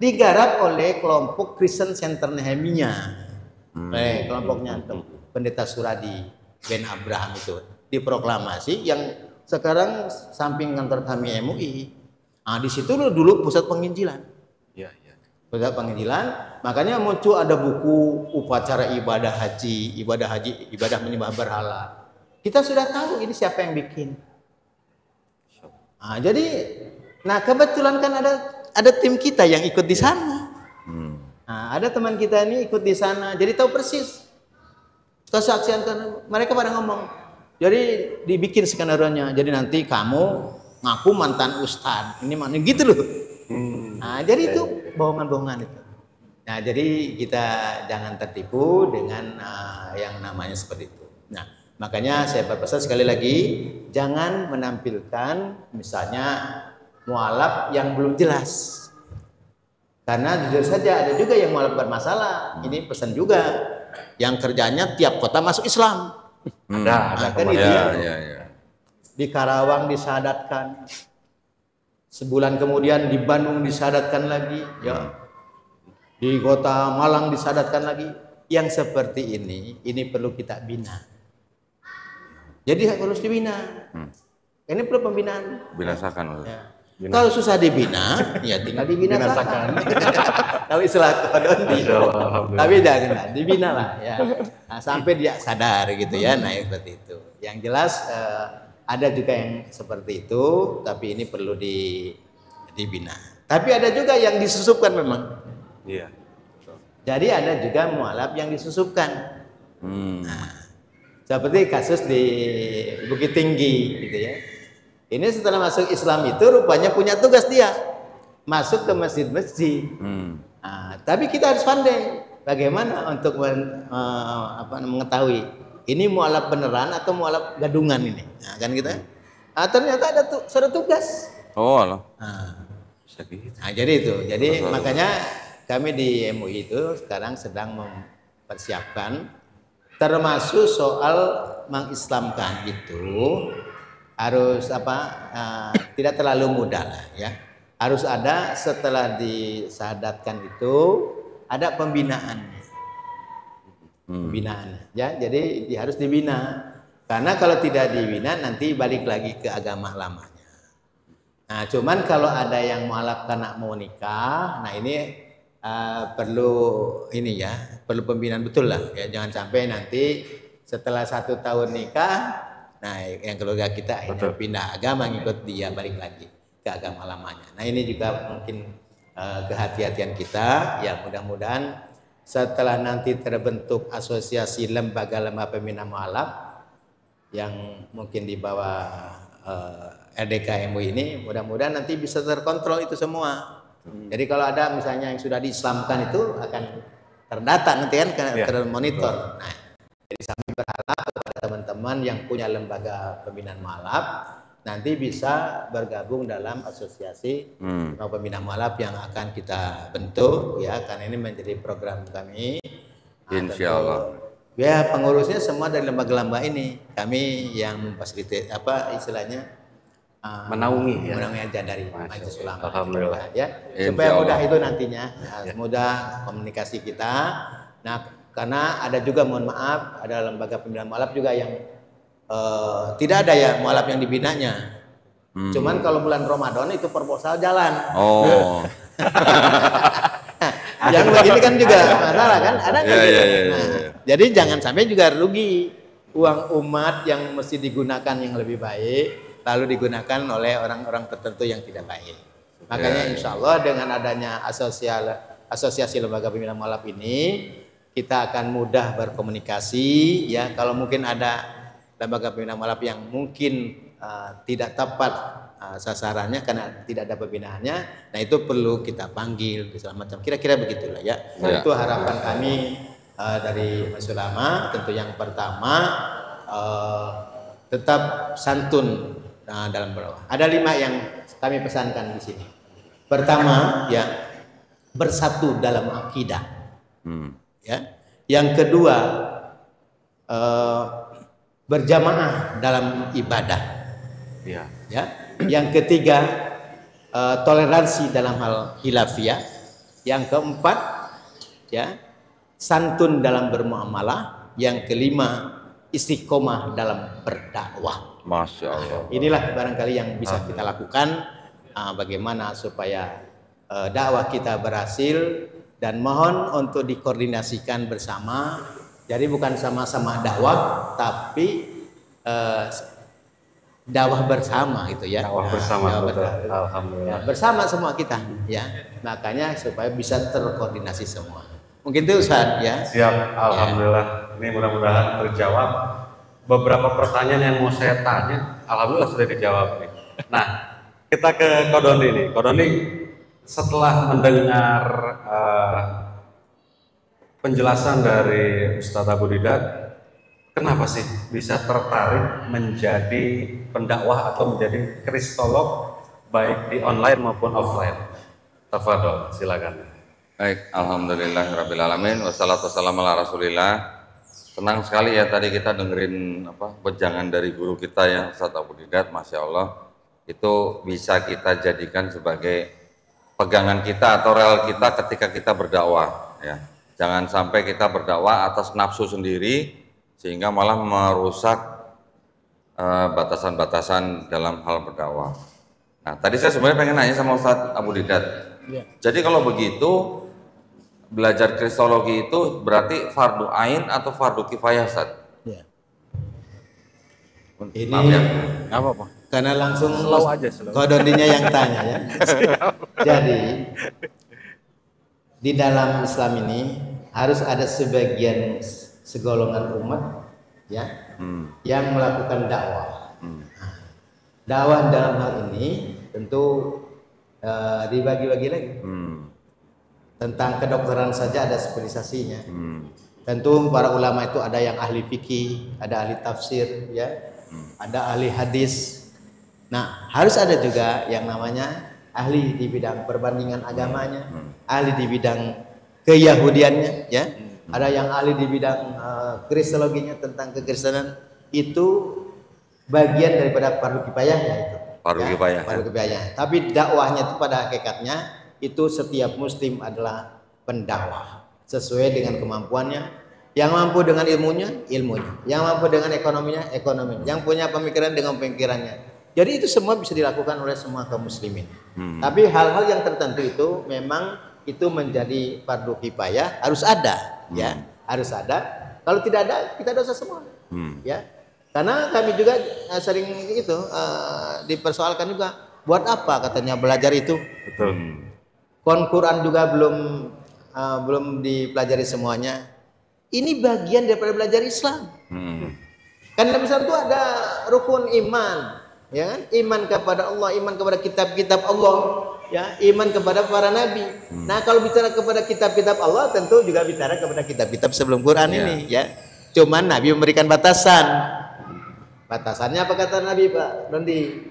Digarap oleh kelompok Christian Center Nehemia. Kelompoknya pendeta Suradi Ben Abraham itu diproklamasi yang sekarang samping kantor kami MUI. Di situ dulu pusat penginjilan. Pusat penginjilan, makanya muncul ada buku upacara ibadah haji, ibadah menyembah berhala. Kita sudah tahu ini siapa yang bikin. Jadi, kebetulan kan ada tim kita yang ikut di sana. Ada teman kita ini ikut di sana, jadi tahu persis kesaksian mereka pada ngomong. Jadi dibikin skenario-nya. Jadi nanti kamu ngaku mantan ustadz, ini mana gitu loh. Nah, jadi itu bohongan-bohongan itu. Nah, jadi kita jangan tertipu dengan yang namanya seperti itu. Nah, makanya saya berpesan sekali lagi, jangan menampilkan misalnya mualaf yang belum jelas. Karena jujur saja ada juga yang mualaf bermasalah. Ini pesan juga, yang kerjanya tiap kota masuk Islam. Ada Kan itu Ya. di Karawang disadatkan, sebulan kemudian di Bandung disadatkan lagi, ya. Di kota Malang disadatkan lagi. Yang seperti ini perlu kita bina. Jadi harus dibina. Ini perlu pembinaan. Binasakan. Ya. Kalau susah dibina, ya tinggal dibinasakan. Kalau istilah kodon tapi jangan dibina lah ya. Nah, sampai dia sadar gitu ya. Nah, seperti itu. Yang jelas ada juga yang seperti itu, tapi ini perlu dibina. Tapi ada juga yang disusupkan memang. Iya. Jadi ada juga mualaf yang disusupkan. Nah, seperti kasus di Bukit Tinggi gitu ya. Ini setelah masuk Islam itu rupanya punya tugas dia masuk ke masjid-masjid. Nah, tapi kita harus pandai bagaimana untuk mengetahui ini mualaf beneran atau mualaf gadungan ini. Nah, kan kita. Ternyata ada sudah tugas. Oh, Allah. Bisa gitu. Nah, jadi itu. Jadi makanya kami di MUI itu sekarang sedang mempersiapkan, termasuk soal mengislamkan itu harus tidak terlalu mudah lah ya. Harus ada setelah disadatkan itu ada pembinaannya. Pembinaannya ya. Jadi harus dibina. Karena kalau tidak dibina nanti balik lagi ke agama lamanya. Nah, cuman kalau ada yang mualaf karena mau nikah, nah ini perlu perlu pembinaan betul lah ya. Jangan sampai nanti setelah 1 tahun nikah, nah yang keluarga kita akhirnya pindah agama ngikut dia balik lagi ke agama lamanya. Nah, ini juga mungkin kehati-hatian kita ya. Mudah-mudahan setelah nanti terbentuk asosiasi lembaga-lembaga pembina mualaf yang mungkin di bawah RDK MUI ini, mudah-mudahan nanti bisa terkontrol itu semua. Jadi kalau ada misalnya yang sudah diislamkan itu akan terdata nanti kan, termonitor. Nah, jadi kami berharap kepada teman-teman yang punya lembaga pembinaan mualaf nanti bisa bergabung dalam asosiasi pembina mualaf yang akan kita bentuk ya, karena ini menjadi program kami. Insya Allah. Ya, pengurusnya semua dari lembaga-lembaga ini. Kami yang memfasilitasi istilahnya menaungi aja dari Majelis Ulama. Alhamdulillah Ya, supaya mudah itu nantinya, mudah komunikasi kita. Nah, karena ada juga, mohon maaf, ada lembaga pembinaan mualaf juga yang tidak ada ya mualaf yang dibinanya. Cuman kalau bulan Ramadan itu proposal jalan. Oh. Yang begini kan juga masalah kan? Ada kan? Ya. Jadi jangan sampai juga rugi uang umat yang mesti digunakan yang lebih baik lalu digunakan oleh orang-orang tertentu yang tidak baik. Makanya insya Allah dengan adanya asosiasi lembaga pembinaan mualaf ini, kita akan mudah berkomunikasi ya. Kalau mungkin ada lembaga pembinaan mualaf yang mungkin tidak tepat sasarannya karena tidak ada pembinaannya, nah itu perlu kita panggil segala macam. Kira-kira begitulah ya. Itu harapan kami dari Majelis Ulama. Tentu yang pertama tetap santun dalam berdakwah. Ada 5 yang kami pesankan di sini. Pertama ya, bersatu dalam akidah. Ya. Yang kedua berjamaah dalam ibadah. Ya. Yang ketiga toleransi dalam hal khilafiyah. Yang keempat ya, santun dalam bermuamalah. Yang kelima istiqomah dalam berdakwah. Masya Allah. Inilah barangkali yang bisa kita lakukan, bagaimana supaya dakwah kita berhasil, dan mohon untuk dikoordinasikan bersama. Jadi bukan sama-sama dakwah, tapi dakwah bersama gitu ya. Dakwah bersama, alhamdulillah. Bersama semua kita ya. Makanya supaya bisa terkoordinasi semua. Mungkin itu Ustaz ya. Siap, alhamdulillah. Ini mudah-mudahan terjawab. Beberapa pertanyaan yang mau saya tanya, alhamdulillah sudah dijawab nih. Nah, kita ke Kodoni nih. Kodoni, setelah mendengar penjelasan dari Ustadz Abu Didat, kenapa sih bisa tertarik menjadi pendakwah atau menjadi kristolog baik di online maupun offline? Tafadhol, silakan. Baik, alhamdulillahirabbil alamin wassalatu wassalamu ala Rasulillah. Senang sekali ya tadi kita dengerin wejangan dari guru kita ya Ustadz Abu Didat, Masya Allah. Itu bisa kita jadikan sebagai pegangan kita atau rel kita ketika kita berdakwah ya. Jangan sampai kita berdakwah atas nafsu sendiri sehingga malah merusak batasan-batasan dalam hal berdakwah. Nah, tadi saya sebenarnya pengen nanya sama Ustadz Abu Didat. Ya. Jadi kalau begitu belajar kristologi itu berarti fardu ain atau fardu kifayah, Ustaz? Ya. Maaf Ini ya. Nggak apa-apa. karena langsung Slow aja, slow. Kododinya yang tanya ya. Jadi di dalam Islam ini harus ada sebagian segolongan umat ya yang melakukan dakwah. Dakwah dalam hal ini tentu dibagi-bagi lagi. Tentang kedokteran saja ada spesialisasinya. Tentu para ulama itu ada yang ahli fikih, ada ahli tafsir, ya, ada ahli hadis. Nah, harus ada juga yang namanya ahli di bidang perbandingan agamanya, ahli di bidang keyahudiannya, ya. Ada yang ahli di bidang kristologinya tentang kekristenan. Itu bagian daripada fardu kifayah ya itu. Fardu kifayah. Fardu kifayah. Tapi dakwahnya itu pada hakikatnya itu setiap muslim adalah pendakwah sesuai dengan kemampuannya. Yang mampu dengan ilmunya, yang mampu dengan ekonominya, yang punya pemikiran dengan pemikirannya. Jadi itu semua bisa dilakukan oleh semua kaum muslimin. Tapi hal-hal yang tertentu itu memang itu menjadi fardu kifayah, harus ada, ya, harus ada. Kalau tidak ada, kita dosa semua, ya. Karena kami juga sering itu dipersoalkan juga, buat apa katanya belajar itu? Betul. Quran juga belum dipelajari semuanya. Ini bagian daripada belajar Islam. Kan dalam Islam itu ada rukun iman, ya kan? Iman kepada Allah, iman kepada kitab-kitab Allah, ya, iman kepada para nabi. Nah, kalau bicara kepada kitab-kitab Allah, tentu juga bicara kepada kitab-kitab sebelum Quran ini, ya. Cuman Nabi memberikan batasan. Batasannya apa kata Nabi, Pak Dondi?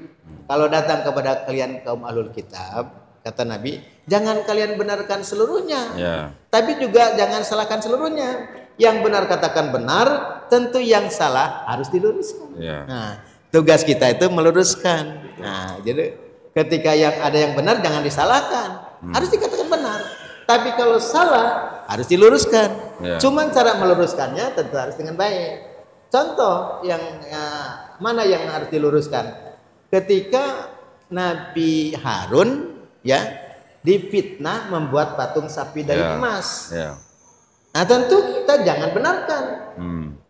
Kalau datang kepada kalian kaum ahlul kitab, kata Nabi, jangan kalian benarkan seluruhnya, tapi juga jangan salahkan seluruhnya. Yang benar katakan benar, tentu yang salah harus diluruskan. Nah, tugas kita itu meluruskan. Nah, jadi ketika yang ada yang benar jangan disalahkan, harus dikatakan benar. Tapi kalau salah harus diluruskan. Cuman cara meluruskannya tentu harus dengan baik. Contoh yang mana yang harus diluruskan? Ketika Nabi Harun ya difitnah membuat patung sapi dari emas. Nah, tentu kita jangan benarkan.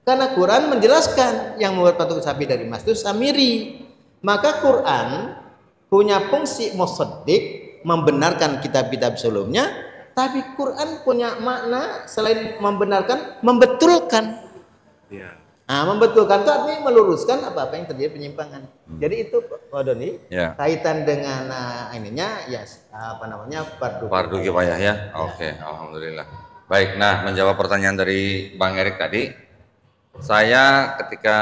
Karena Quran menjelaskan yang membuat patung sapi dari emas itu Samiri. Maka Quran punya fungsi musaddiq, membenarkan kitab-kitab sebelumnya, tapi Quran punya makna selain membenarkan, membetulkan. Nah, membetulkan itu artinya meluruskan apa-apa yang terjadi penyimpangan. Jadi itu Pak Doni, kaitan dengan ininya ya fardu kifayah ya. Oke, alhamdulillah. Baik, nah menjawab pertanyaan dari Bang Erik tadi, saya ketika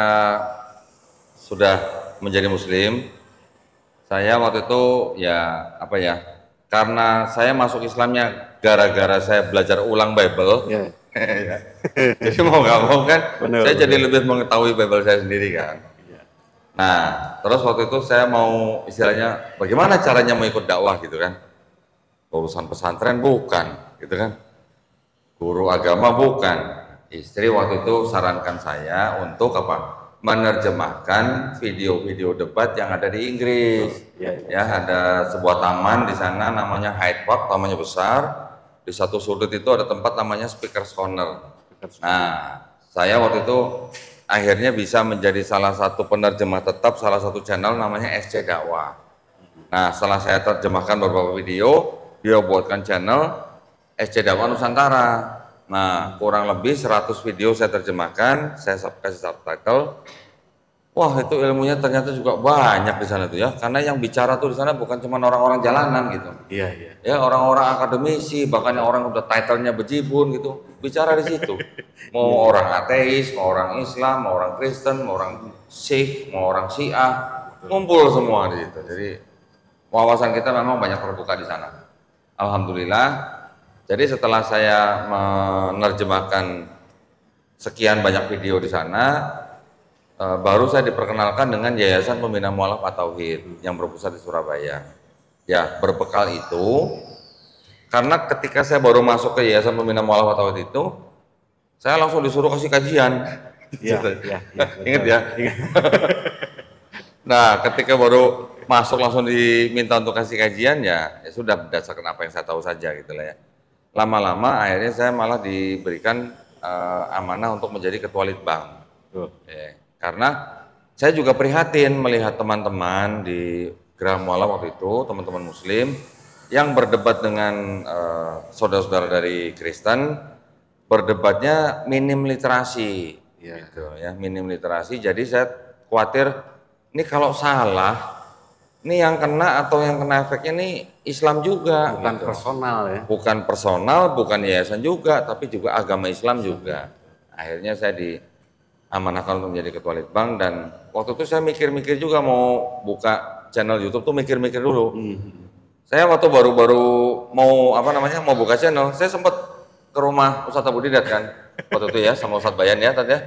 sudah menjadi muslim, saya waktu itu karena saya masuk Islamnya gara-gara saya belajar ulang Bible. Jadi mau nggak mau kan, saya jadi lebih mengetahui Bible saya sendiri kan. Nah, terus waktu itu saya mau istilahnya bagaimana caranya mau ikut dakwah gitu kan. Urusan pesantren bukan, gitu kan. Guru agama bukan. Istri waktu itu sarankan saya untuk menerjemahkan video-video debat yang ada di Inggris. Ya, ada sebuah taman di sana namanya Hyde Park, tamannya besar. Di satu sudut itu ada tempat namanya Speaker's Corner. Nah, saya waktu itu akhirnya bisa menjadi salah satu penerjemah tetap salah satu channel namanya SC Dakwah. Nah, setelah saya terjemahkan beberapa video, dia buatkan channel SC Dakwah Nusantara. Nah, kurang lebih 100 video saya terjemahkan, saya kasih subtitle Wah, itu ilmunya ternyata juga banyak di sana tuh ya. Karena yang bicara tuh di sana bukan cuma orang-orang jalanan gitu. Iya, iya. Ya, orang-orang akademisi, bahkan yang orang udah title-nya bejibun gitu, bicara di situ. Mau orang ateis, mau orang Islam, mau orang Kristen, mau orang Sikh, mau orang Syiah, ngumpul semua di situ. Jadi wawasan kita memang banyak terbuka di sana. Alhamdulillah. Jadi setelah saya menerjemahkan sekian banyak video di sana, baru saya diperkenalkan dengan Yayasan Pembina Mualaf At-Tauhid yang berpusat di Surabaya. Ya, berbekal itu, karena ketika saya baru masuk ke Yayasan Pembina Mualaf At-Tauhid itu, saya langsung disuruh kasih kajian. Iya, iya. Ingat ya? Nah, ketika baru masuk langsung diminta untuk kasih kajian, ya sudah berdasarkan apa yang saya tahu saja gitu lah ya. Lama-lama akhirnya saya malah diberikan amanah untuk menjadi ketua litbang. Ya. Karena saya juga prihatin melihat teman-teman di Geraha Mualaf waktu itu, teman-teman Muslim yang berdebat dengan saudara-saudara dari Kristen, berdebatnya minim literasi, gitu ya, minim literasi. Jadi saya khawatir, ini kalau salah, ini yang kena atau yang kena efeknya ini Islam juga. Bukan gitu. personal ya. Bukan personal, bukan yayasan juga, tapi juga agama Islam juga. Akhirnya saya diamanahkan untuk menjadi ketua litbang, dan waktu itu saya mikir-mikir juga mau buka channel YouTube tuh mikir-mikir dulu. Saya waktu baru-baru mau mau buka channel, saya sempat ke rumah Ustadz Abu Didat kan, waktu itu ya sama Ustadz Bayan ya tadi ya.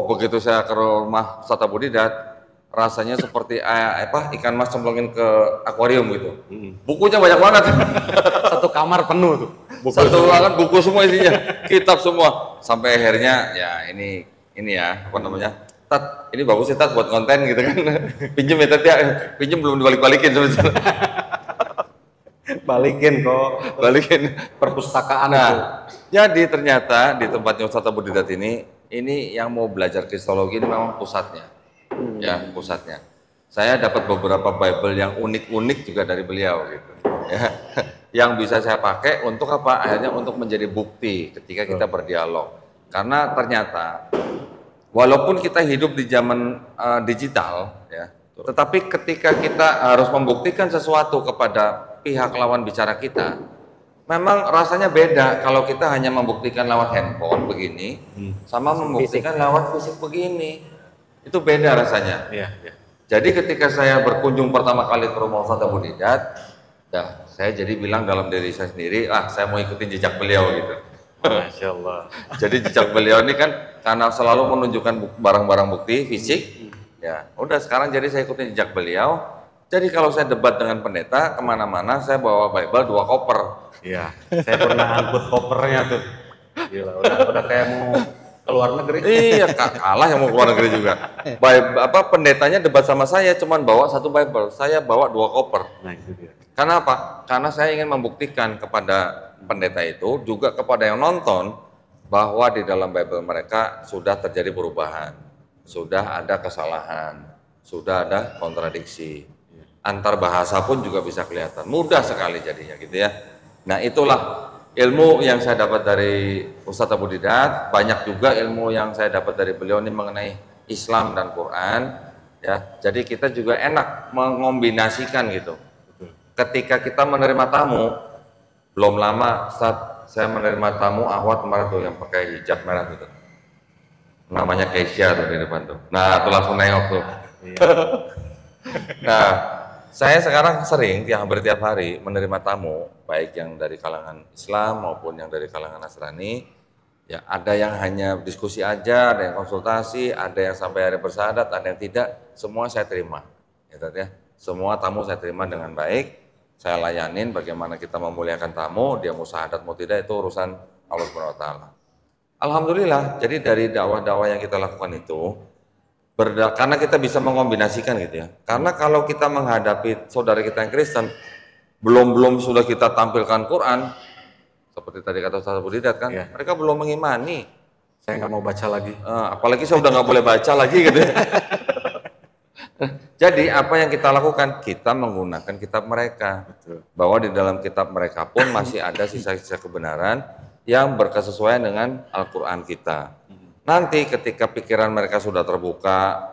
Begitu saya ke rumah Ustadz Abu Didat, rasanya seperti ikan mas cemplungin ke akuarium gitu. Bukunya banyak banget. Satu kamar penuh tuh. Satu ruangan buku semua isinya, kitab semua. Sampai akhirnya ya ini ya Tat, ini bagus sih Tat buat konten gitu kan. Pinjem ya Tat ya, pinjem belum dibalik-balikin sebenarnya. Balikin kok. Balikin Perpustakaan itu. itu. Jadi ternyata di tempatnya Ustadz Abu Didat ini yang mau belajar kristologi ini memang pusatnya. Ya, pusatnya. Saya dapat beberapa Bible yang unik-unik juga dari beliau gitu. Ya. Yang bisa saya pakai untuk apa? Akhirnya untuk menjadi bukti ketika kita berdialog. Karena ternyata walaupun kita hidup di zaman digital, ya, tetapi ketika kita harus membuktikan sesuatu kepada pihak lawan bicara kita, memang rasanya beda kalau kita hanya membuktikan lewat handphone begini, sama membuktikan lewat fisik begini, itu beda rasanya. Iya, iya. Jadi ketika saya berkunjung pertama kali ke rumah Ustadz Abu Didat, saya jadi bilang dalam diri saya sendiri, saya mau ikutin jejak beliau gitu. Masya Allah. Jadi jejak beliau ini kan karena selalu menunjukkan barang-barang bukti fisik, ya udah sekarang jadi saya ikutin jejak beliau. Jadi kalau saya debat dengan pendeta kemana-mana saya bawa Bible 2 koper. Iya, saya pernah angkut kopernya tuh. Gila, udah kayak mau keluar negeri. Iya, kalah yang mau keluar negeri juga. Pendetanya debat sama saya cuman bawa 1 Bible, saya bawa 2 koper. Nah, itu dia. Karena apa? Karena saya ingin membuktikan kepada pendeta itu, juga kepada yang nonton, bahwa di dalam Bible mereka sudah terjadi perubahan, sudah ada kesalahan, sudah ada kontradiksi. Antar bahasa pun juga bisa kelihatan, mudah sekali jadinya gitu ya. Nah itulah ilmu yang saya dapat dari Ustadz Abu Didat, banyak juga ilmu yang saya dapat dari beliau ini mengenai Islam dan Quran. Ya, jadi kita juga enak mengombinasikan gitu. Ketika kita menerima tamu, belum lama saat saya menerima tamu Ahwat kemarin tuh yang pakai hijab merah gitu, namanya Keisha tuh di depan tuh. Nah, tuh langsung nengok tuh. Nah, saya sekarang sering hampir tiap hari menerima tamu, baik yang dari kalangan Islam maupun yang dari kalangan Nasrani. Ya, ada yang hanya diskusi aja, ada yang konsultasi, ada yang sampai hari bersyahadat, ada yang tidak. Semua saya terima, ya. Semua tamu saya terima dengan baik. Saya layanin bagaimana kita memuliakan tamu, dia mau syahadat mau tidak itu urusan Allah Subhanahu wa taala. Alhamdulillah, jadi dari dakwah-dakwah yang kita lakukan itu karena kita bisa mengombinasikan gitu ya. Karena kalau kita menghadapi saudara kita yang Kristen, belum sudah kita tampilkan Quran, seperti tadi kata Ustaz Abu Didat kan, mereka belum mengimani. Saya nggak mau baca lagi. Apalagi saya udah nggak boleh baca lagi gitu ya. Jadi apa yang kita lakukan? Kita menggunakan kitab mereka. Betul. Bahwa di dalam kitab mereka pun masih ada sisa-sisa kebenaran yang berkesesuaian dengan Al-Quran kita. Nanti ketika pikiran mereka sudah terbuka,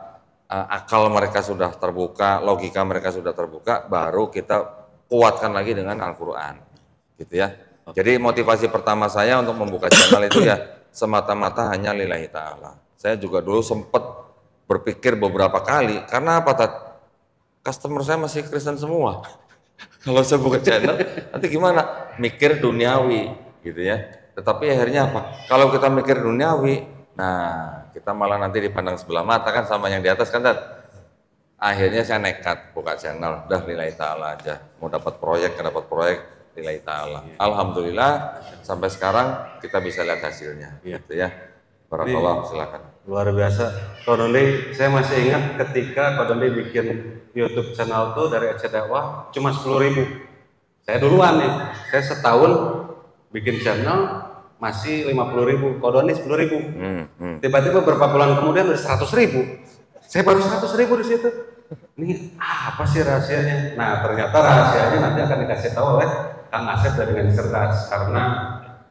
akal mereka sudah terbuka, logika mereka sudah terbuka, baru kita kuatkan lagi dengan Al-Quran, gitu ya. Jadi motivasi pertama saya untuk membuka channel itu ya semata-mata hanya lillahi ta'ala. Saya juga dulu sempat berpikir beberapa kali, karena apa Tat? Customer saya masih Kristen semua. Kalau saya buka channel, nanti gimana? Mikir duniawi, gitu ya. Tetapi akhirnya apa? Kalau kita mikir duniawi, nah kita malah nanti dipandang sebelah mata kan sama yang di atas kan Tat? Akhirnya saya nekat buka channel, udah lillahi ta'ala aja. Mau dapat proyek, nggak dapat proyek, lillahi ta'ala. Alhamdulillah sampai sekarang kita bisa lihat hasilnya, gitu ya. Barakallah, silakan. Luar biasa. Kak Dondi, saya masih ingat ketika Kak Dondi bikin YouTube channel tuh dari Aceh Dakwah cuma 10.000. Saya duluan nih, saya setahun bikin channel masih 50.000, Kak Dondi 10.000. Tiba-tiba beberapa bulan kemudian udah 100.000. Saya baru 100.000 di situ. Ini apa sih rahasianya? Nah ternyata rahasianya nanti akan dikasih tahu oleh Kang Asep dari Ngaji Cerdas, karena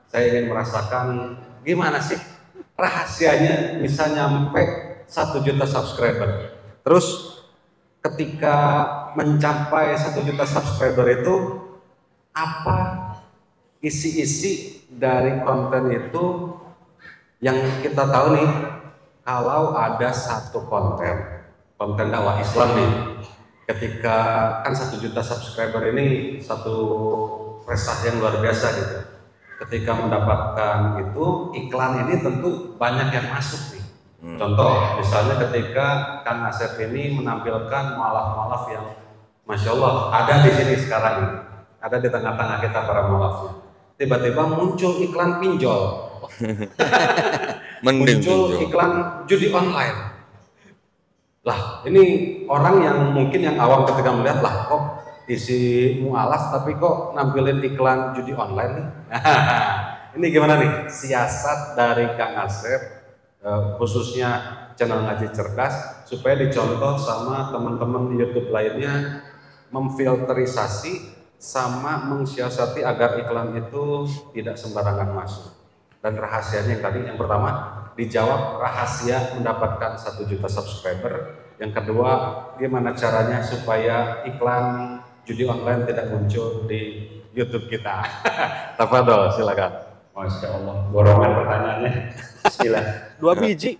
saya ingin merasakan gimana sih rahasianya bisa nyampe 1 juta subscriber. Terus ketika mencapai 1 juta subscriber itu apa isi-isi dari konten itu yang kita tahu nih, kalau ada satu konten dakwah Islam nih, ketika kan 1 juta subscriber ini satu prestasi yang luar biasa gitu. Ketika mendapatkan itu, iklan ini tentu banyak yang masuk nih. Contoh, misalnya ketika Kang Asep ini menampilkan mualaf-mualaf yang Masya Allah ada di sini sekarang, ada di tengah-tengah kita para mualafnya. Tiba-tiba muncul iklan pinjol, muncul iklan judi online. Lah, ini orang yang mungkin yang awam ketika melihat, lah kok isi mualaf tapi kok nampilin iklan judi online nih. Ini gimana nih siasat dari Kang Asep, khususnya channel Ngaji Cerdas, supaya dicontoh sama teman-teman di YouTube lainnya, memfilterisasi sama mensiasati agar iklan itu tidak sembarangan masuk. Dan rahasianya yang tadi, yang pertama dijawab rahasia mendapatkan 1 juta subscriber. Yang kedua, gimana caranya supaya iklan judi online tidak muncul di YouTube kita. Tafadhol, silakan. Masya Allah, borongan pertanyaannya. Bismillah. 2 biji.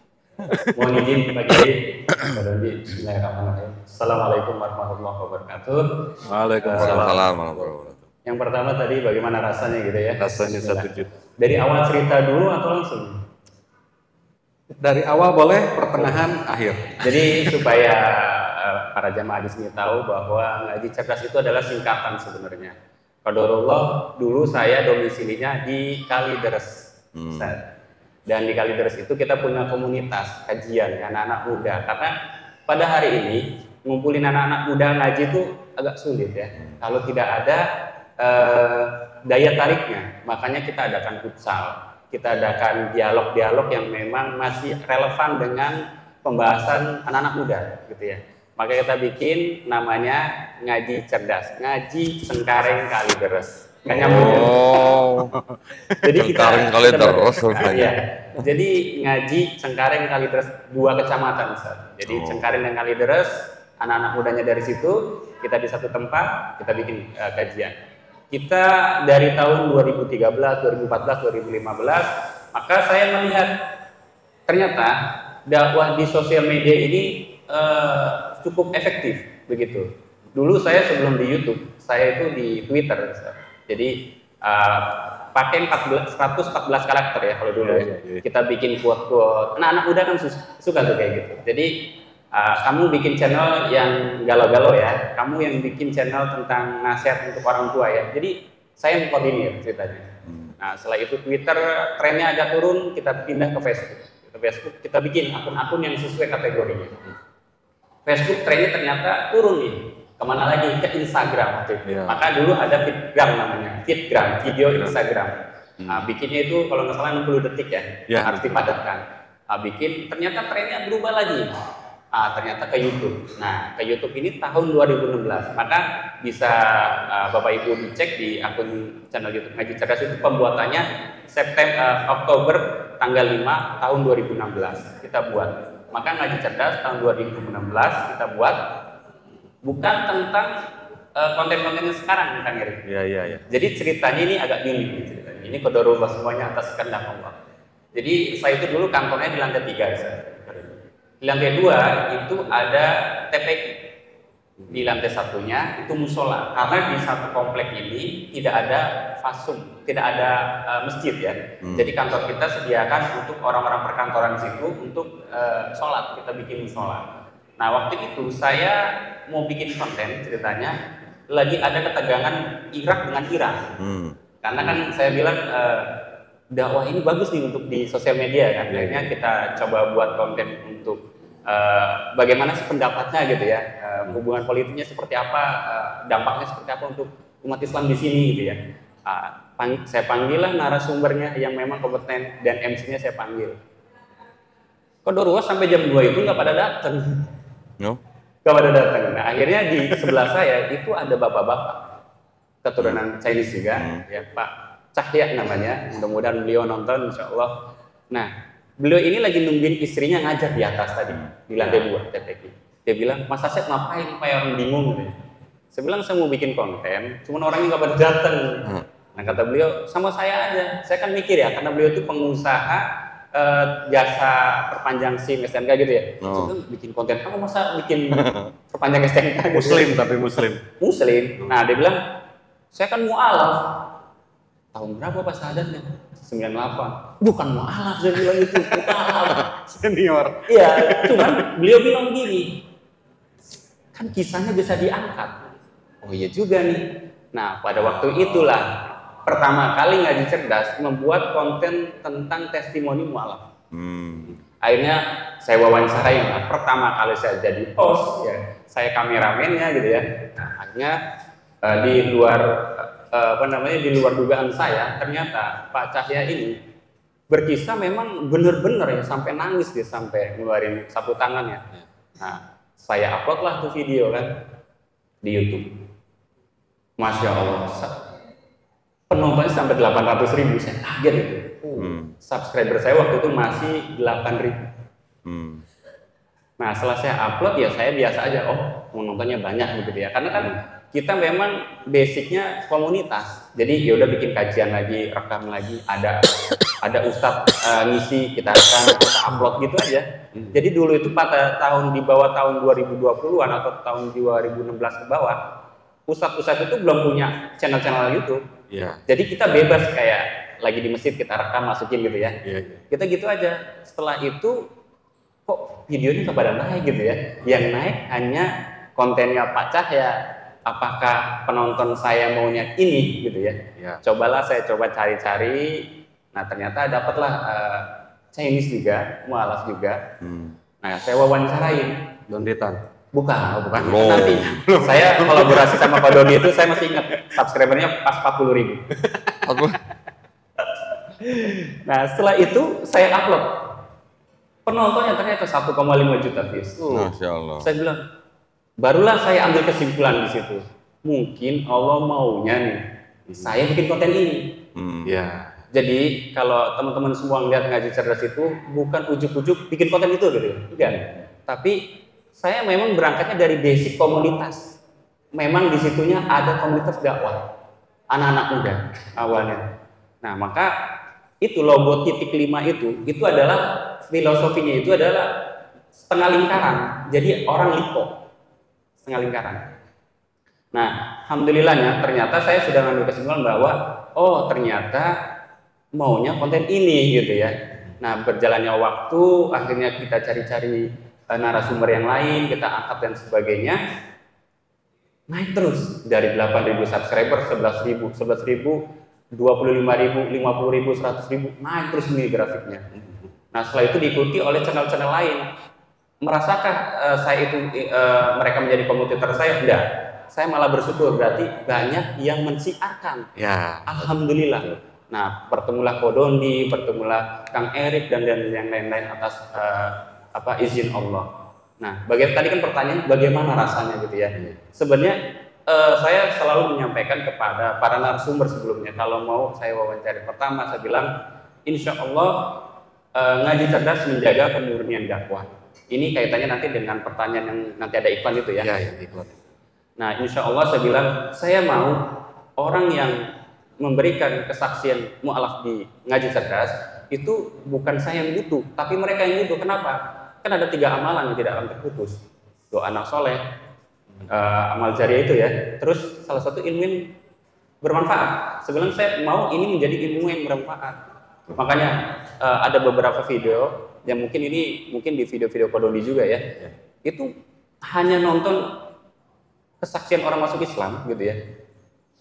Mohon izin Pak Kiai. Bismillahirrahmanirrahim. Assalamualaikum warahmatullahi wabarakatuh. Waalaikumsalam warahmatullahi wabarakatuh. Yang pertama tadi bagaimana rasanya gitu ya? Rasanya 1 juta. Dari awal cerita dulu atau langsung? Dari awal boleh, pertengahan, akhir. Jadi supaya para jamaah di sini tahu bahwa Ngaji Cerdas itu adalah singkatan sebenarnya. Qadarullah, dulu saya domisilinya di Kalideres. Dan di Kalideres itu kita punya komunitas kajian anak-anak muda. Karena pada hari ini ngumpulin anak-anak muda ngaji itu agak sulit ya. Kalau tidak ada daya tariknya, makanya kita adakan futsal. Kita adakan dialog-dialog yang memang masih relevan dengan pembahasan anak-anak muda gitu ya. Maka kita bikin namanya Ngaji Cerdas, Ngaji Cengkareng Kalideres. Kan nyambung ya? Jadi Cengkareng Kalideres. Ya. Jadi Ngaji Cengkareng Kalideres 2 kecamatan Ustaz. Jadi Cengkareng dan Kalideres, anak-anak mudanya dari situ, kita di satu tempat, kita bikin kajian. Kita dari tahun 2013, 2014, 2015, maka saya melihat ternyata dakwah di sosial media ini cukup efektif begitu. Dulu saya sebelum di YouTube, saya itu di Twitter. Jadi pakai 114 karakter ya kalau dulu ya. Kita bikin quote-quote. Anak-anak muda kan suka tuh kayak gitu. Jadi kamu bikin channel yang galau-galau ya, kamu yang bikin channel tentang nasihat untuk orang tua ya. Jadi saya mengkoordinir ceritanya. Nah setelah itu Twitter trennya agak turun, kita pindah ke Facebook. Ke Facebook kita bikin akun-akun yang sesuai kategorinya. Facebook trennya ternyata turun nih, kemana lagi? Ke Instagram waktu itu. Maka dulu ada Fitgram namanya, Fitgram, video Instagram. Bikinnya itu kalau nggak salah 60 detik ya, harus dipadatkan. Bikin, ternyata trennya berubah lagi. Ternyata ke YouTube. Nah, ke YouTube ini tahun 2016. Maka bisa Bapak Ibu dicek di akun channel YouTube Ngaji Cerdas itu pembuatannya Oktober tanggal 5 tahun 2016 kita buat. Maka ngaji cerdas tahun 2016 kita buat bukan tentang konten-konten sekarang, Kang Eri. Iya. Jadi ceritanya ini agak unik nih ceritanya. Ini qadarullah semuanya atas kehendak Allah. Jadi saya itu dulu kantornya di lantai 3. Di lantai 2 itu ada TPQ. Di lantai 1-nya itu musola. Karena di satu komplek ini tidak ada fasum, tidak ada masjid ya. Jadi kantor kita sediakan untuk orang-orang perkantoran di situ untuk sholat. Kita bikin musola. Nah waktu itu saya mau bikin konten ceritanya lagi ada ketegangan Irak dengan Iran. Karena kan saya bilang dakwah ini bagus nih untuk di sosial media kan. Akhirnya kita coba buat konten untuk bagaimana sih pendapatnya gitu ya, hubungan politiknya seperti apa, dampaknya seperti apa untuk umat Islam di sini gitu ya. Saya panggil lah narasumbernya yang memang kompeten dan MC-nya saya panggil. Qadarullah sampai jam 2 itu nggak pada datang. Nggak pada datang. Nah akhirnya di sebelah saya itu ada bapak-bapak keturunan Chinese juga, ya Pak Cahya namanya. Mudah-mudahan beliau nonton, insya Allah. Nah beliau ini lagi nungguin istrinya ngajar di atas tadi di lantai 2 TPQ. Dia bilang, Mas Asep ngapain? Kayak orang bingung gitu. Saya bilang saya mau bikin konten, cuman orangnya nggak pada datang. Nah kata beliau, sama saya aja. Saya kan mikir ya, karena beliau itu pengusaha jasa perpanjang SIM STNK gitu ya. Saya bikin konten, kamu masa bikin perpanjang STNK? Muslim tapi Muslim. Nah dia bilang, saya kan mu'alaf. Tahun berapa pas syahadatnya? 98. Bukan mu'alaf, saya bilang itu mu'alaf. Senior. Iya, cuman beliau bilang begini, kan kisahnya bisa diangkat. Oh iya juga nih. Nah pada waktu itulah pertama kali ngaji cerdas membuat konten tentang testimoni mu'alaf. Akhirnya saya wawancarai lah. Pertama kali saya jadi host, ya, saya kameramennya gitu ya. Nah, akhirnya di luar di luar dugaan saya, ternyata Pak Cahya ini berkisah memang benar-benar ya sampai nangis dia, sampai ngeluarin sapu tangannya. Nah, saya upload lah tuh video kan di YouTube. Masya Allah. Penontonnya sampai 800.000, saya kaget itu. Subscriber saya waktu itu masih 8.000. Nah setelah saya upload ya saya biasa aja, penontonnya banyak gitu ya. Karena kan kita memang basicnya komunitas. Jadi ya udah bikin kajian lagi, rekam lagi, ada ustadz ngisi, kita rekam, kita upload gitu aja. Jadi dulu itu pada di bawah tahun 2020-an atau tahun 2016 ke bawah, ustadz-ustadz itu belum punya channel-channel YouTube. Jadi kita bebas kayak lagi di masjid kita rekam masukin gitu ya. Kita gitu aja. Setelah itu kok videonya nggak pada naik gitu ya. Yang naik hanya kontennya Pak Cahya. Apakah penonton saya maunya ini gitu ya. Cobalah saya coba cari-cari. Nah ternyata dapatlah Chinese juga, mu'alaf juga. Nah saya wawancarain. Dondetan. Bukan. Nanti saya kolaborasi sama Pak Doni itu saya masih ingat subscribernya pas 40.000. Nah setelah itu saya upload, penontonnya ternyata 1,5 juta views. Masya Allah. Saya bilang, barulah saya ambil kesimpulan di situ. Mungkin Allah maunya nih, saya bikin konten ini. Jadi kalau teman-teman semua ngeliat ngaji cerdas itu bukan ujuk-ujuk bikin konten itu gitu, enggak. Tapi saya memang berangkatnya dari basic komunitas. Memang di situnya ada komunitas dakwah anak-anak muda awalnya. Nah maka itu logo titik 5 itu adalah filosofinya itu adalah setengah lingkaran. Jadi orang liko setengah lingkaran. Nah alhamdulillahnya ternyata saya sudah mengambil kesimpulan bahwa ternyata maunya konten ini gitu ya. Nah berjalannya waktu akhirnya kita cari-cari narasumber yang lain, kita angkat dan sebagainya, naik terus dari 8.000 subscriber, 11.000, 25.000, 50.000, 100.000, naik terus nih grafiknya. Nah setelah itu diikuti oleh channel-channel lain. Merasakah saya itu mereka menjadi kompetitor saya? Enggak. Saya malah bersyukur, berarti banyak yang mensiarkan. Alhamdulillah. Nah bertemulah Kodondi, bertemulah Kang Erik dan yang lain-lain atas izin Allah. Nah, tadi kan pertanyaan bagaimana rasanya gitu ya. Sebenarnya saya selalu menyampaikan kepada para narasumber sebelumnya, kalau mau saya wawancara pertama saya bilang, insya Allah ngaji cerdas menjaga kemurnian dakwah. Ini kaitannya nanti dengan pertanyaan yang nanti ada iklan itu ya. Iya, iklan. Nah, insya Allah saya bilang, saya mau orang yang memberikan kesaksian mu'alaf di ngaji cerdas itu bukan saya yang butuh, tapi mereka yang butuh. Kenapa? Kan ada 3 amalan yang tidak akan terputus. Doa anak soleh, amal jariah itu ya. Terus salah satu ilmu yang bermanfaat. Sebenarnya saya mau ini menjadi ilmu yang bermanfaat. Makanya ada beberapa video yang mungkin di video-video Kodoni juga ya. Itu hanya nonton kesaksian orang masuk Islam gitu ya.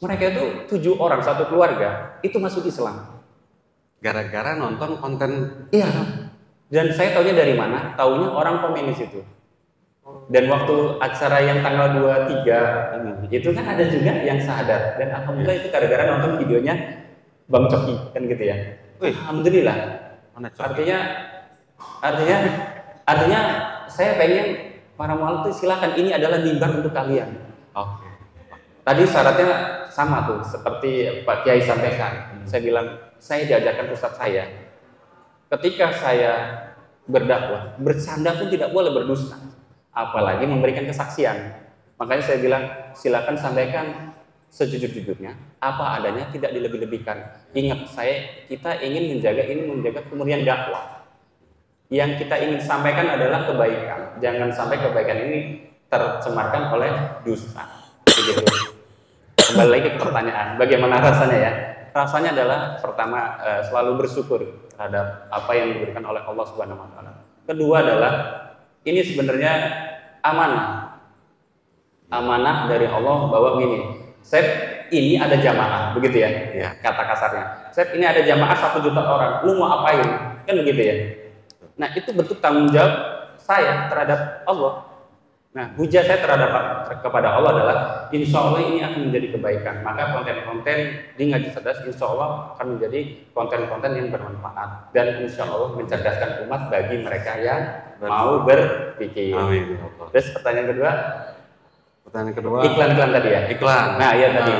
Mereka itu 7 orang satu keluarga itu masuk Islam Gara-gara nonton konten. Iya. Dan saya taunya dari mana? Taunya orang komen di situ. Dan waktu acara yang tanggal 23 itu kan ada juga yang sadar. Dan alhamdulillah itu gara-gara nonton videonya Bang Coki kan gitu ya. Wih, Alhamdulillah. mana Coki? Artinya saya pengen para mualaf itu silakan, ini adalah mimbar untuk kalian. Oke. Tadi syaratnya sama tuh seperti Pak Kiai sampaikan. Saya bilang, saya diajarkan Ustadz saya, ketika saya berdakwah, bercanda pun tidak boleh berdusta, apalagi memberikan kesaksian. Makanya saya bilang, silakan sampaikan sejujur-jujurnya, apa adanya, tidak dilebih-lebihkan. Ingat, kita ingin menjaga kemuliaan dakwah. Yang kita ingin sampaikan adalah kebaikan. Jangan sampai kebaikan ini tercemarkan oleh dusta. Begitu. Kembali lagi ke pertanyaan, bagaimana rasanya ya? Rasanya adalah pertama selalu bersyukur terhadap apa yang diberikan oleh Allah Subhanahu wa taala. Kedua adalah ini sebenarnya amanah. Amanah dari Allah bahwa gini, ini ada jamaah, begitu ya? Ya. Kata kasarnya. Ini ada jamaah 1 juta orang, lu mau apain? Kan begitu ya? Nah, itu bentuk tanggung jawab saya terhadap Allah. Nah, hujah saya kepada Allah adalah insya Allah ini akan menjadi kebaikan. Maka konten-konten di ngaji cerdas insya Allah akan menjadi konten-konten yang bermanfaat dan insya Allah mencerdaskan umat bagi mereka yang mau berpikir. Amin. Terus pertanyaan kedua, iklan tadi ya. Iklan. Nah, iya tadi.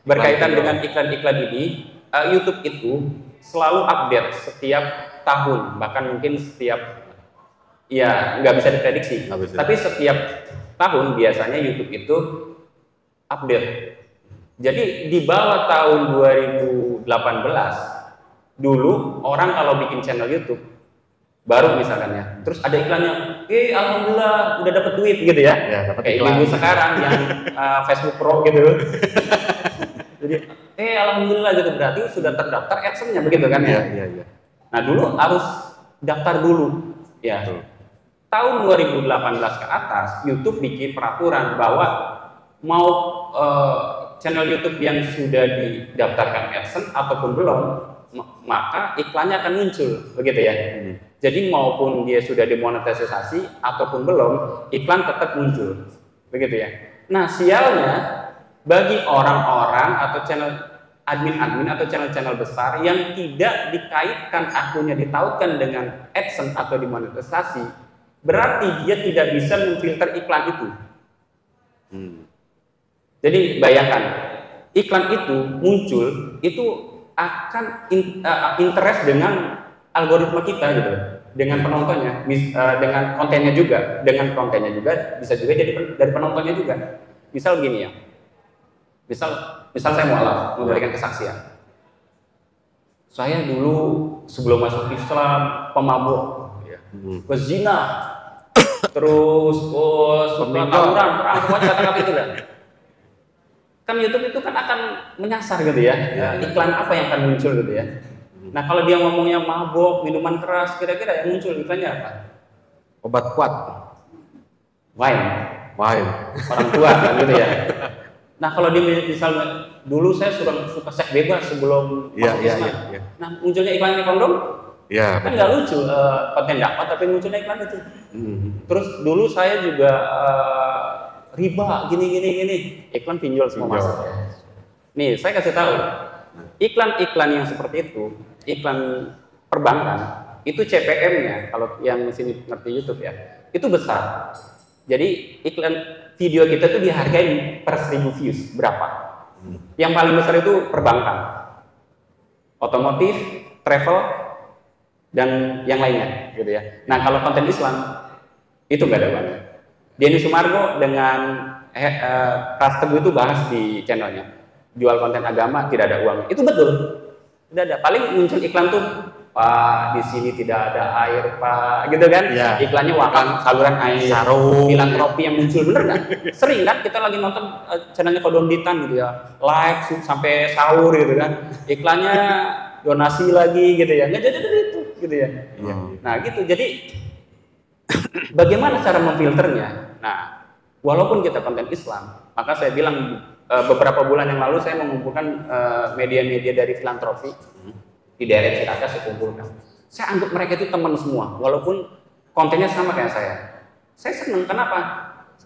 Berkaitan dengan iklan-iklan ini, YouTube itu selalu update setiap tahun, bahkan mungkin setiap, ya nggak bisa diprediksi, tapi setiap tahun biasanya YouTube itu update. Jadi di bawah tahun 2018 dulu orang kalau bikin channel YouTube baru misalkan ya, terus ada iklannya, alhamdulillah udah dapat duit gitu ya, kayak ibu sekarang yang Facebook Pro gitu. Jadi alhamdulillah gitu, berarti sudah terdaftar AdSense-nya begitu kan ya. Iya. Nah dulu harus daftar dulu ya. Tahun 2018 ke atas, YouTube bikin peraturan bahwa mau channel YouTube yang sudah didaftarkan AdSense ataupun belum, maka iklannya akan muncul, begitu ya. Jadi maupun dia sudah dimonetisasi ataupun belum, iklan tetap muncul, begitu ya. Nah sialnya bagi orang-orang atau channel admin-admin atau channel-channel besar yang tidak dikaitkan akunnya ditautkan dengan AdSense atau dimonetisasi, berarti dia tidak bisa memfilter iklan itu. Jadi bayangkan, iklan itu muncul, itu akan interest dengan algoritma kita gitu, dengan penontonnya, dengan kontennya juga, bisa juga jadi dari penontonnya juga. Misal begini ya, misal saya memberikan kesaksian. Saya dulu sebelum masuk Islam pemabuk, pezina, terus tawuran, perang, semuanya kata-kata itu kan. Kan YouTube itu kan akan menyasar gitu ya, iklan apa yang akan muncul gitu ya. Nah kalau dia ngomongnya mabuk, minuman keras, kira-kira yang muncul iklannya apa? Obat kuat, wine, orang tua kan gitu ya. Nah kalau dia misalnya dulu saya suka seks bebas sebelum masuk Islam. Nah munculnya iklannya kondom, kan nggak lucu, konten dakwah tapi munculnya iklan itu. Terus dulu saya juga riba gini, iklan pinjol semua masuk. Nih saya kasih tahu, iklan-iklan yang seperti itu, iklan perbankan, itu CPM-nya kalau yang di sini ngerti YouTube ya, itu besar. Jadi iklan video kita tuh dihargai per 1000 views berapa? Yang paling besar itu perbankan, otomotif, travel, dan yang lainnya gitu ya. Nah kalau konten Islam Itu nggak ada uangnya. Denny Sumargo dengan Pras Teguh itu bahas di channelnya, jual konten agama tidak ada uang. Itu betul, tidak ada. Paling muncul iklan tuh, Pak, di sini tidak ada air, Pak, gitu kan? Ya. Iklannya wakaf saluran air, filantropi yang muncul, bener nggak? Sering kan kita lagi nonton channelnya Kodonditan gitu ya, live sampai sahur gitu kan, iklannya donasi lagi gitu ya, nggak jadi dari itu gitu ya. Nah gitu, jadi bagaimana cara memfilternya? Nah, walaupun kita konten Islam, maka saya bilang beberapa bulan yang lalu saya mengumpulkan media-media dari filantropi di daerah Ciracas, saya kumpulkan. Saya anggap mereka itu teman semua, walaupun kontennya sama kayak saya. Saya senang, kenapa?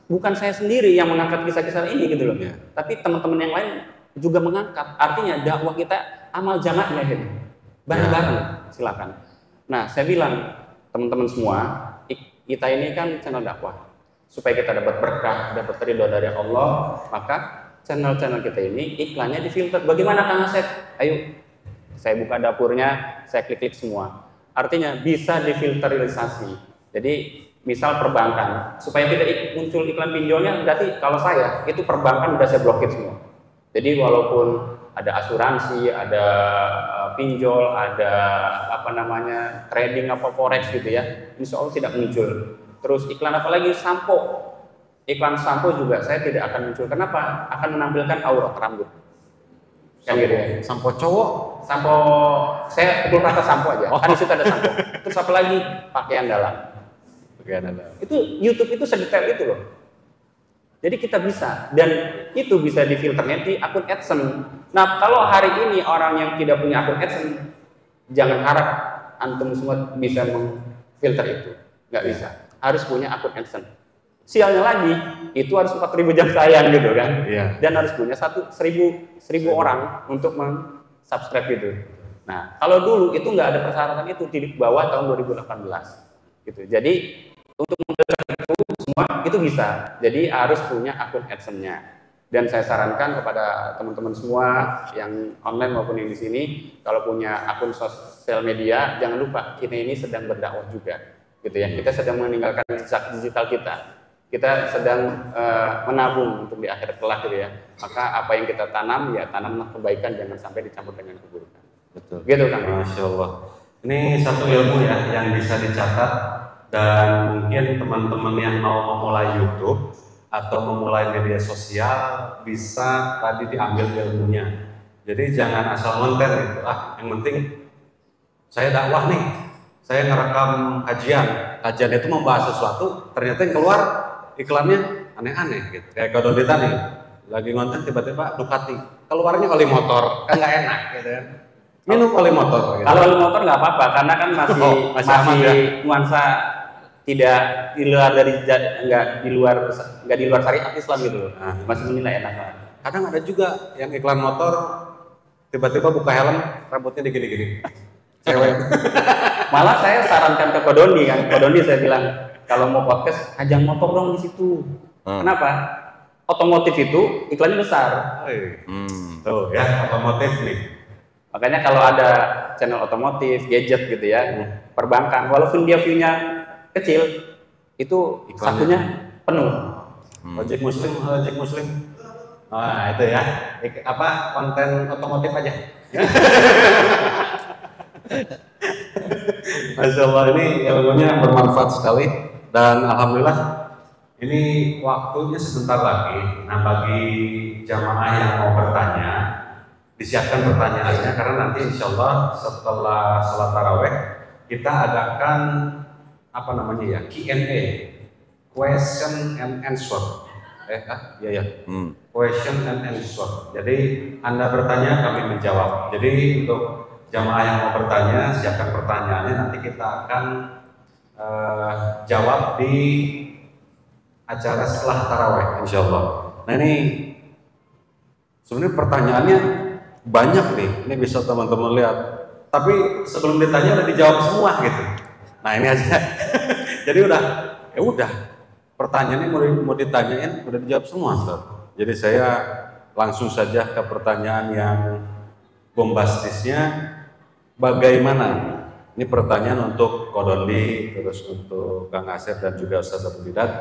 Bukan saya sendiri yang mengangkat kisah-kisah ini gitu loh, tapi teman-teman yang lain juga mengangkat. Artinya dakwah kita amal jamaah gitu, bareng-bareng. Silakan. Nah, saya bilang teman-teman semua, kita ini kan channel dakwah. Supaya kita dapat berkah, dapat ridho dari Allah, maka channel-channel kita ini iklannya difilter. Bagaimana Kang Asep? Ayo, saya buka dapurnya, saya klik-klik semua. Artinya bisa difilterisasi. Jadi misal perbankan, supaya tidak muncul iklan pinjolnya, berarti kalau saya itu perbankan udah saya blokir semua. Jadi walaupun ada asuransi, ada pinjol, ada apa namanya trading apa forex gitu ya, insya Allah tidak muncul. Terus iklan apa lagi? Sampo. Iklan sampo juga saya tidak akan muncul. Kenapa? Akan menampilkan aurat rambut. Kan gitu ya. Sampo cowok, sampo, saya pukul rata sampo aja. Kan di situ ada sampo. Terus apa lagi? Pakaian dalam. Pakaian dalam. Itu YouTube itu sedetail itu loh. Jadi kita bisa, dan itu bisa difilternya di akun AdSense. Nah, kalau hari ini orang yang tidak punya akun AdSense, jangan harap antum semua bisa memfilter itu. Nggak bisa. Harus punya akun AdSense. Sialnya lagi, itu harus 4.000 jam tayang gitu kan, dan harus punya 1.000 orang untuk subscribe gitu. Nah, kalau dulu itu nggak ada persyaratan itu di bawah tahun 2018 gitu. Jadi untuk memfilter itu semua itu bisa. Jadi harus punya akun AdSense-nya. Dan saya sarankan kepada teman-teman semua yang online maupun yang di sini, kalau punya akun sosial media, jangan lupa kita ini sedang berdakwah juga, gitu ya. Kita sedang meninggalkan jejak digital kita. Kita sedang menabung untuk di akhir kelak gitu ya. Maka apa yang kita tanam, ya tanamlah kebaikan, jangan sampai dicampur dengan keburukan. Betul. Gitu kan? Masya Allah. Ini satu ilmu ya yang bisa dicatat, dan mungkin teman-teman yang mau memulai YouTube atau memulai media sosial bisa tadi diambil ilmunya. Jadi jangan asal ngonten gitu. Yang penting saya dakwah nih, saya ngerekam kajian itu membahas sesuatu, ternyata yang keluar iklannya aneh-aneh gitu. Kayak Kodonditan nih, lagi ngonten tiba-tiba Ducati, keluarnya oli motor, kan nggak enak gitu kan. Minum oli motor. Gitu. Kalau oli motor nggak apa-apa, karena kan masih nuansa tidak di luar dari nggak di luar syariat Islam gitu loh. Masih menilai enak banget. Kadang ada juga yang iklan motor tiba-tiba buka helm, rambutnya digini-gini. Cewek. Malah saya sarankan ke Kodondi kan. Kodondi saya bilang, kalau mau podcast ajang motor dong di situ. Kenapa? Otomotif itu iklannya besar. Tuh ya, otomotif nih. Makanya kalau ada channel otomotif, gadget gitu ya, perbankan, walaupun dia view-nya kecil, itu satunya penuh. Ojek muslim. Nah itu ya, konten otomotif aja. Masya Allah, ini ilmunya bermanfaat sekali, dan alhamdulillah ini waktunya sebentar lagi. Nah bagi jamaah yang mau bertanya, disiapkan pertanyaannya, karena nanti insya Allah setelah sholat taraweh kita adakan Q&A, question and answer. Question and answer. Jadi Anda bertanya, kami menjawab. Jadi untuk jamaah yang mau bertanya, siapkan pertanyaannya, nanti kita akan jawab di acara setelah taraweh, insya Allah. Nah ini sebenarnya pertanyaannya banyak nih, ini bisa teman-teman lihat. Tapi sebelum ditanya udah dijawab semua gitu. Nah ini aja. Jadi udah pertanyaannya mau ditanyain udah dijawab semua. Jadi saya langsung saja ke pertanyaan yang bombastisnya. Bagaimana Ini pertanyaan untuk Kodondi, terus untuk Kang Asep dan juga Ustaz Abdul Bidat.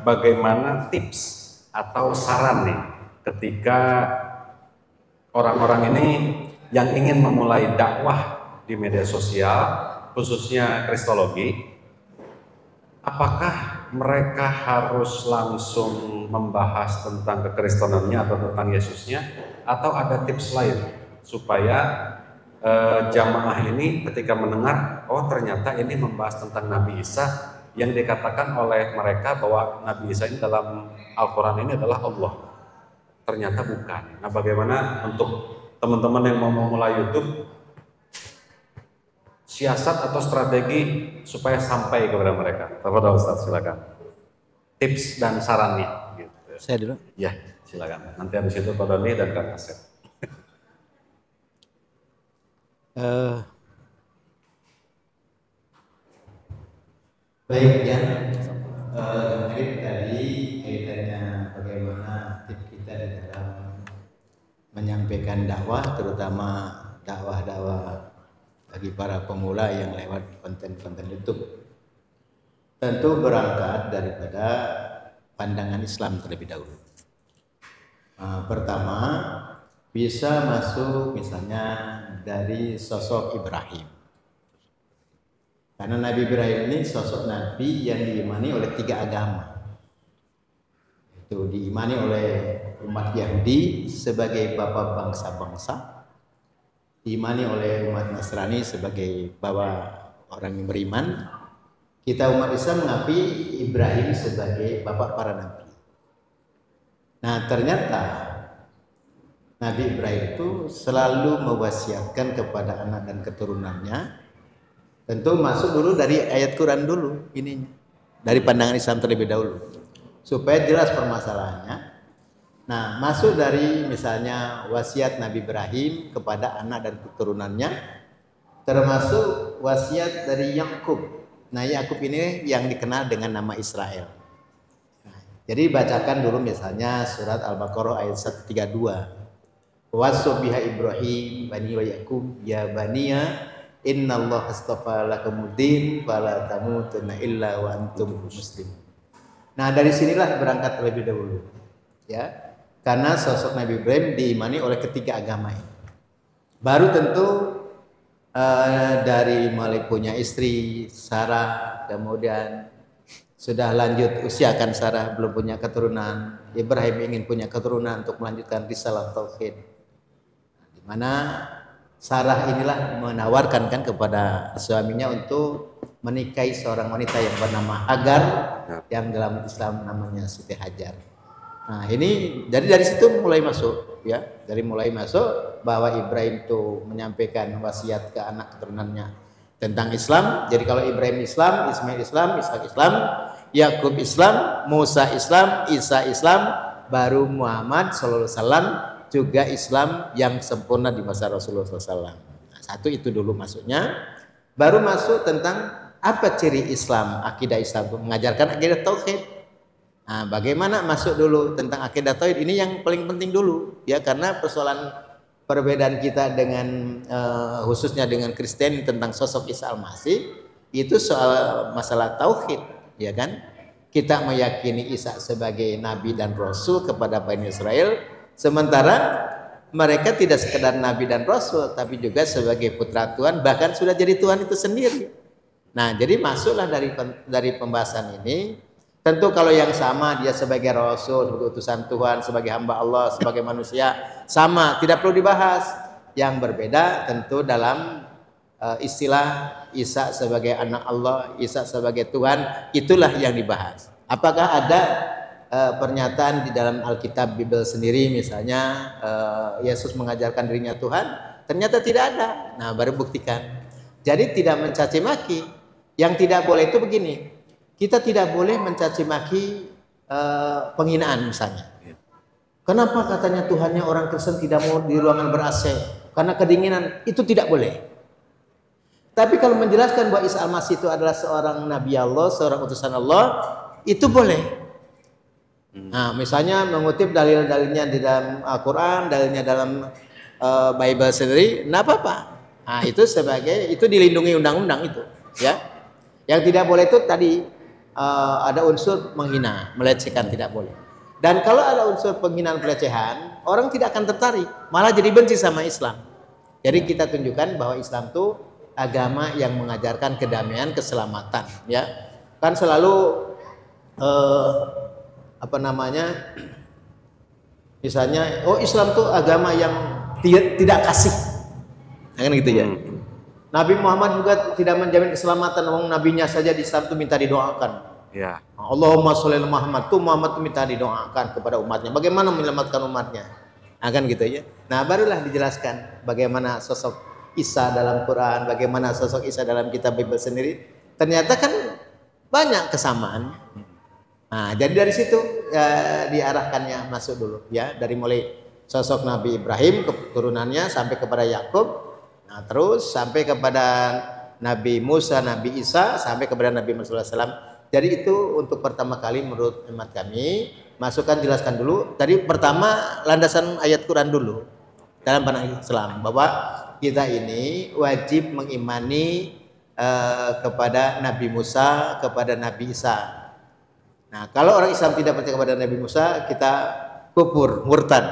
Bagaimana tips atau saran nih ketika orang-orang ini yang ingin memulai dakwah di media sosial, khususnya kristologi, apakah mereka harus langsung membahas tentang kekristenannya atau tentang Yesusnya, atau ada tips lain supaya jamaah ini ketika mendengar, oh ternyata ini membahas tentang Nabi Isa yang dikatakan oleh mereka bahwa Nabi Isa ini dalam Al-Quran ini adalah Allah, ternyata bukan. Nah, bagaimana untuk teman-teman yang mau memulai YouTube, siasat atau strategi supaya sampai kepada mereka? Tafadhol Ustaz, silakan. Tips dan sarannya. Gitu. Saya dulu. Ya, silakan. Nanti habis itu Kodoni dan Kang Asep. Baik ya, mungkin tadi kaitannya bagaimana tips kita di dalam menyampaikan dakwah, terutama dakwah-dakwah bagi para pemula yang lewat konten-konten YouTube. Tentu berangkat daripada pandangan Islam terlebih dahulu. Pertama, bisa masuk misalnya dari sosok Ibrahim. Karena Nabi Ibrahim ini sosok Nabi yang diimani oleh 3 agama. Itu diimani oleh umat Yahudi sebagai bapa bangsa-bangsa, diimani oleh umat Nasrani sebagai bapak orang yang beriman. Kita umat Islam mengakui Ibrahim sebagai bapak para nabi. Nah, ternyata Nabi Ibrahim itu selalu mewasiatkan kepada anak dan keturunannya. Tentu masuk dulu dari ayat Quran dulu ininya, dari pandangan Islam terlebih dahulu, supaya jelas permasalahannya. Nah, masuk dari misalnya wasiat Nabi Ibrahim kepada anak dan keturunannya, termasuk wasiat dari Yakub. Nah, Yakub ini yang dikenal dengan nama Israel. Nah, jadi bacakan dulu misalnya surat Al-Baqarah ayat 132. Wasobiha Ibrahim bani wa Yakub ya baniya innallaha astafa lakumud din fala tamutunna illa wa antum muslimun. Nah, dari sinilah berangkat terlebih dahulu. Ya. Karena sosok Nabi Ibrahim diimani oleh ketiga agama ini. Baru tentu dari mulai punya istri Sarah, kemudian sudah lanjut usia kan Sarah belum punya keturunan, Ibrahim ingin punya keturunan untuk melanjutkan risalah tauhid. Di mana Sarah inilah menawarkan kan kepada suaminya untuk menikahi seorang wanita yang bernama Hagar, yang dalam Islam namanya Siti Hajar. Nah, ini jadi dari situ mulai masuk ya, dari mulai masuk bahwa Ibrahim itu menyampaikan wasiat ke anak keturunannya tentang Islam. Jadi kalau Ibrahim Islam, Ismail Islam, Ishak Islam, Yakub Islam, Musa Islam, Isa Islam, baru Muhammad sallallahu alaihi wasallam juga Islam yang sempurna di masa Rasulullah SAW. Nah, satu itu dulu masuknya, baru masuk tentang apa ciri Islam, akidah Islam, mengajarkan akidah tauhid. Nah, bagaimana masuk dulu tentang akidah tauhid ini yang paling penting dulu, ya, karena persoalan perbedaan kita dengan khususnya dengan Kristen tentang sosok Isa Al-Masih itu soal masalah tauhid, ya kan? Kita meyakini Isa sebagai nabi dan rasul kepada Bani Israel, sementara mereka tidak sekedar nabi dan rasul, tapi juga sebagai putra Tuhan, bahkan sudah jadi Tuhan itu sendiri. Nah, jadi masuklah dari pembahasan ini. Tentu kalau yang sama dia sebagai rasul, sebagai utusan Tuhan, sebagai hamba Allah, sebagai manusia, sama, tidak perlu dibahas. Yang berbeda tentu dalam istilah Isa sebagai anak Allah, Isa sebagai Tuhan, itulah yang dibahas. Apakah ada pernyataan di dalam Alkitab Bible sendiri misalnya Yesus mengajarkan dirinya Tuhan? Ternyata tidak ada. Nah, baru buktikan. Jadi tidak mencaci maki. Yang tidak boleh itu begini. Kita tidak boleh mencaci maki penghinaan misalnya. Kenapa katanya Tuhannya orang Kristen tidak mau di ruangan ber-AC? Karena kedinginan. Itu tidak boleh. Tapi kalau menjelaskan bahwa Isa Al-Masih itu adalah seorang Nabi Allah, seorang utusan Allah, itu boleh. Nah, misalnya mengutip dalil-dalilnya di dalam Al-Quran, dalilnya dalam Bible sendiri, tidak apa-apa. Nah, itu dilindungi undang-undang itu, ya. Yang tidak boleh itu tadi ada unsur menghina, melecehkan, tidak boleh. Dan kalau ada unsur penghinaan pelecehan, orang tidak akan tertarik, malah jadi benci sama Islam. Jadi kita tunjukkan bahwa Islam itu agama yang mengajarkan kedamaian, keselamatan, ya. Kan selalu misalnya, Islam tuh agama yang tidak kasih, kan gitu ya. Nabi Muhammad juga tidak menjamin keselamatan, nabinya saja di Islam tuh minta didoakan. Ya. Allahumma sholli ala Muhammad, tuh Muhammad tuh minta didoakan kepada umatnya. Bagaimana menyelamatkan umatnya? Kan gitu ya. Nah, barulah dijelaskan bagaimana sosok Isa dalam Quran, bagaimana sosok Isa dalam kitab Bible sendiri. Ternyata kan banyak kesamaan. Nah, jadi dari situ diarahkannya masuk dulu, ya, dari mulai sosok Nabi Ibrahim keturunannya sampai kepada Yakub, nah terus sampai kepada Nabi Musa, Nabi Isa, sampai kepada Nabi Muhammad SAW. Jadi itu untuk pertama kali menurut hemat kami, jelaskan dulu. Tadi pertama landasan ayat Quran dulu dalam pandangan Islam, bahwa kita ini wajib mengimani kepada Nabi Musa, kepada Nabi Isa. Nah, kalau orang Islam tidak percaya kepada Nabi Musa, kita kufur, murtad.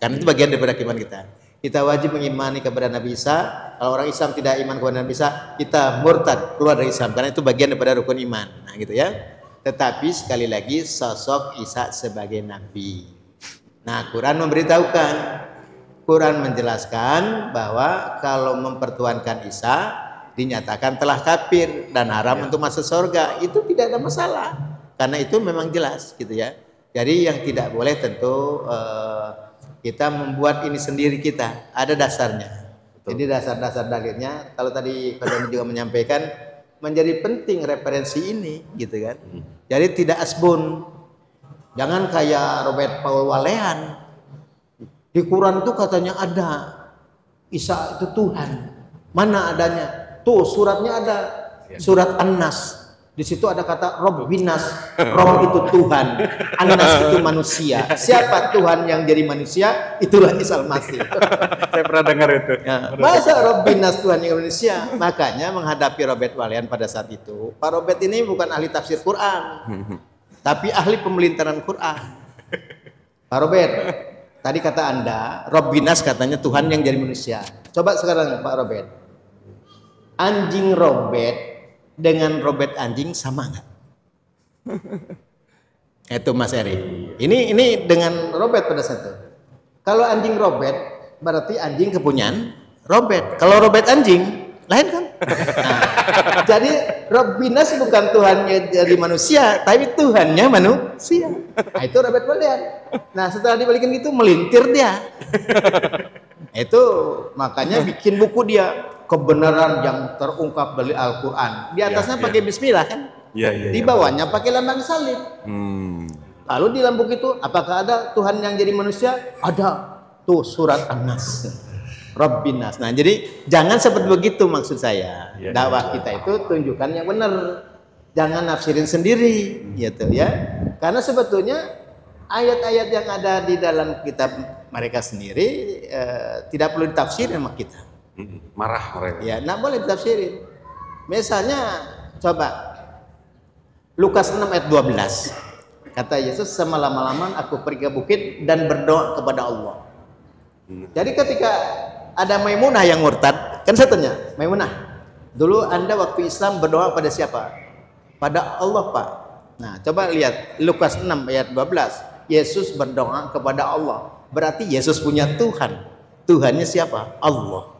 Karena itu bagian daripada iman kita. Kita wajib mengimani kepada Nabi Isa. Kalau orang Islam tidak iman kepada Nabi Isa, kita murtad, keluar dari Islam. Karena itu bagian daripada rukun iman. Nah, gitu ya. Tetapi sekali lagi sosok Isa sebagai Nabi. Nah, Quran memberitahukan, Quran menjelaskan bahwa kalau mempertuhankan Isa dinyatakan telah kafir dan haram untuk masuk surga. Itu tidak ada masalah. Karena itu memang jelas, gitu ya. Jadi yang tidak boleh tentu kita membuat ini sendiri kita, ada dasarnya. Betul. Jadi dasar-dasar dalilnya, kalau tadi Pak Doni juga menyampaikan, menjadi penting referensi ini, gitu kan. Jadi tidak asbun, jangan kayak Robert Paul Walean. Di Quran itu katanya ada Isa itu Tuhan, mana adanya? Tuh suratnya ada, surat An-Nas. Di situ ada kata Robbinas, Rob itu Tuhan, Anas itu manusia. Siapa Tuhan yang jadi manusia? Itulah Isa Al-Masih. Saya pernah dengar itu. Ya, masa Robbinas Tuhan yang manusia? Makanya menghadapi Robert Walean pada saat itu, Pak Robert ini bukan ahli tafsir Quran, tapi ahli pemelintaran Quran. Pak Robert, tadi kata Anda, Robbinas katanya Tuhan yang jadi manusia. Coba sekarang Pak Robert, anjing Robert dengan Robert anjing sama nggak? Itu Mas Eri. Ini dengan Robert pada saat itu. Kalau anjing Robert berarti anjing kepunyaan Robert. Kalau Robert anjing lain kan? Nah, jadi Robbinas bukan Tuhannya jadi manusia, tapi Tuhannya manusia. Nah, itu Robert Walean. Nah, setelah dibalikin gitu melintir dia. Itu makanya bikin buku dia, kebenaran yang terungkap dari Al-Quran. Di atasnya pakai bismillah kan? Di bawahnya pakai lambang salib. Lalu di lambung itu apakah ada Tuhan yang jadi manusia? Ada. Tuh surat An-Nas. Robbinas. Nah, jadi jangan seperti begitu maksud saya. Dakwah kita itu tunjukkan yang benar. Jangan nafsirin sendiri, gitu ya. Karena sebetulnya ayat-ayat yang ada di dalam kitab mereka sendiri tidak perlu ditafsirin sama kita. Marah mereka. Ya, nggak boleh ditafsirin. Misalnya, coba Lukas 6 ayat 12. Kata Yesus, selama-lama aku pergi ke bukit dan berdoa kepada Allah. Jadi ketika ada Maimunah yang murtad, kan saya tanya, Maimunah, dulu Anda waktu Islam berdoa pada siapa? Pada Allah, Pak. Nah, coba lihat Lukas 6 ayat 12. Yesus berdoa kepada Allah. Berarti Yesus punya Tuhan. Tuhannya siapa? Allah.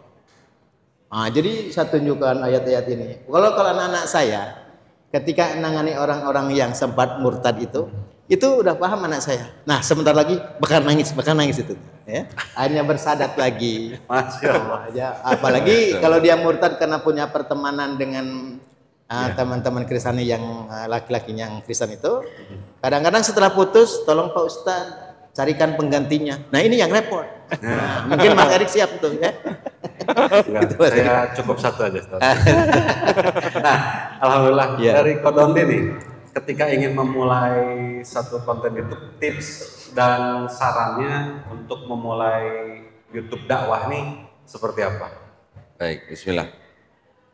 Nah, jadi saya tunjukkan ayat-ayat ini. Kalau anak-anak saya ketika menangani orang-orang yang sempat murtad itu udah paham anak saya. Nah, sebentar lagi bakal nangis itu, ya. Akhirnya bersadat lagi. Masya Allah. Ya, apalagi kalau dia murtad karena punya pertemanan dengan teman-teman Kristen yang laki-laki yang Kristen itu. Kadang-kadang setelah putus, tolong Pak Ustadz carikan penggantinya. Nah, ini yang repot. Nah, mungkin Mas Erik siap tuh, ya. Gitu, saya cukup satu aja. Nah, alhamdulillah dari Kodonti nih, ketika ingin memulai satu konten YouTube, tips dan sarannya untuk memulai YouTube dakwah nih seperti apa? Baik, bismillah.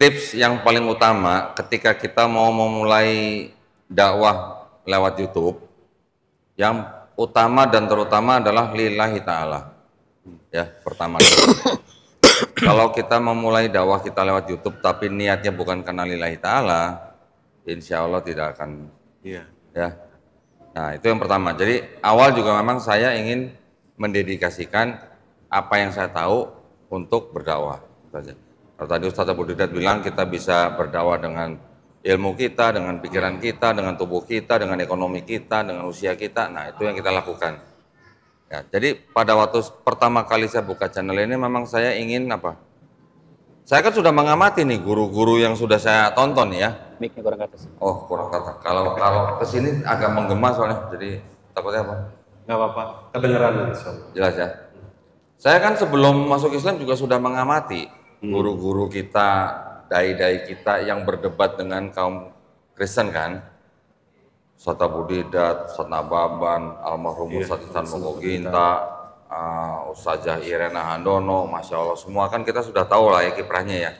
Tips yang paling utama ketika kita mau memulai dakwah lewat YouTube, yang utama dan terutama adalah lillahi ta'ala. Ya, pertama. Kalau kita memulai dakwah kita lewat YouTube tapi niatnya bukan karena lillahi ta'ala, insya Allah tidak akan. Ya. Nah, itu yang pertama. Jadi awal juga memang saya ingin mendedikasikan apa yang saya tahu untuk berdakwah. Kalau tadi Ustaz Abu Didat bilang kita bisa berdakwah dengan ilmu kita, dengan pikiran kita, dengan tubuh kita, dengan ekonomi kita, dengan usia kita. Nah, itu yang kita lakukan. Ya, jadi pada waktu pertama kali saya buka channel ini memang saya ingin apa? Saya kan sudah mengamati nih guru-guru yang sudah saya tonton ya. Mic-nya kurang ke atas. Oh, kurang kata. Kalau kesini agak menggema soalnya, jadi takutnya apa? Nggak apa-apa, kedengeran insyaallah. Jelas ya. Saya kan sebelum masuk Islam juga sudah mengamati guru-guru kita, dai-dai kita yang berdebat dengan kaum Kristen kan. Ustaz Abu Didat, Ustaz Nababan, almarhum Ustaz Ihsan Mogoginta, Ustazah Irena Handono, Masya Allah semua kan kita sudah tahu lah ya kiprahnya ya.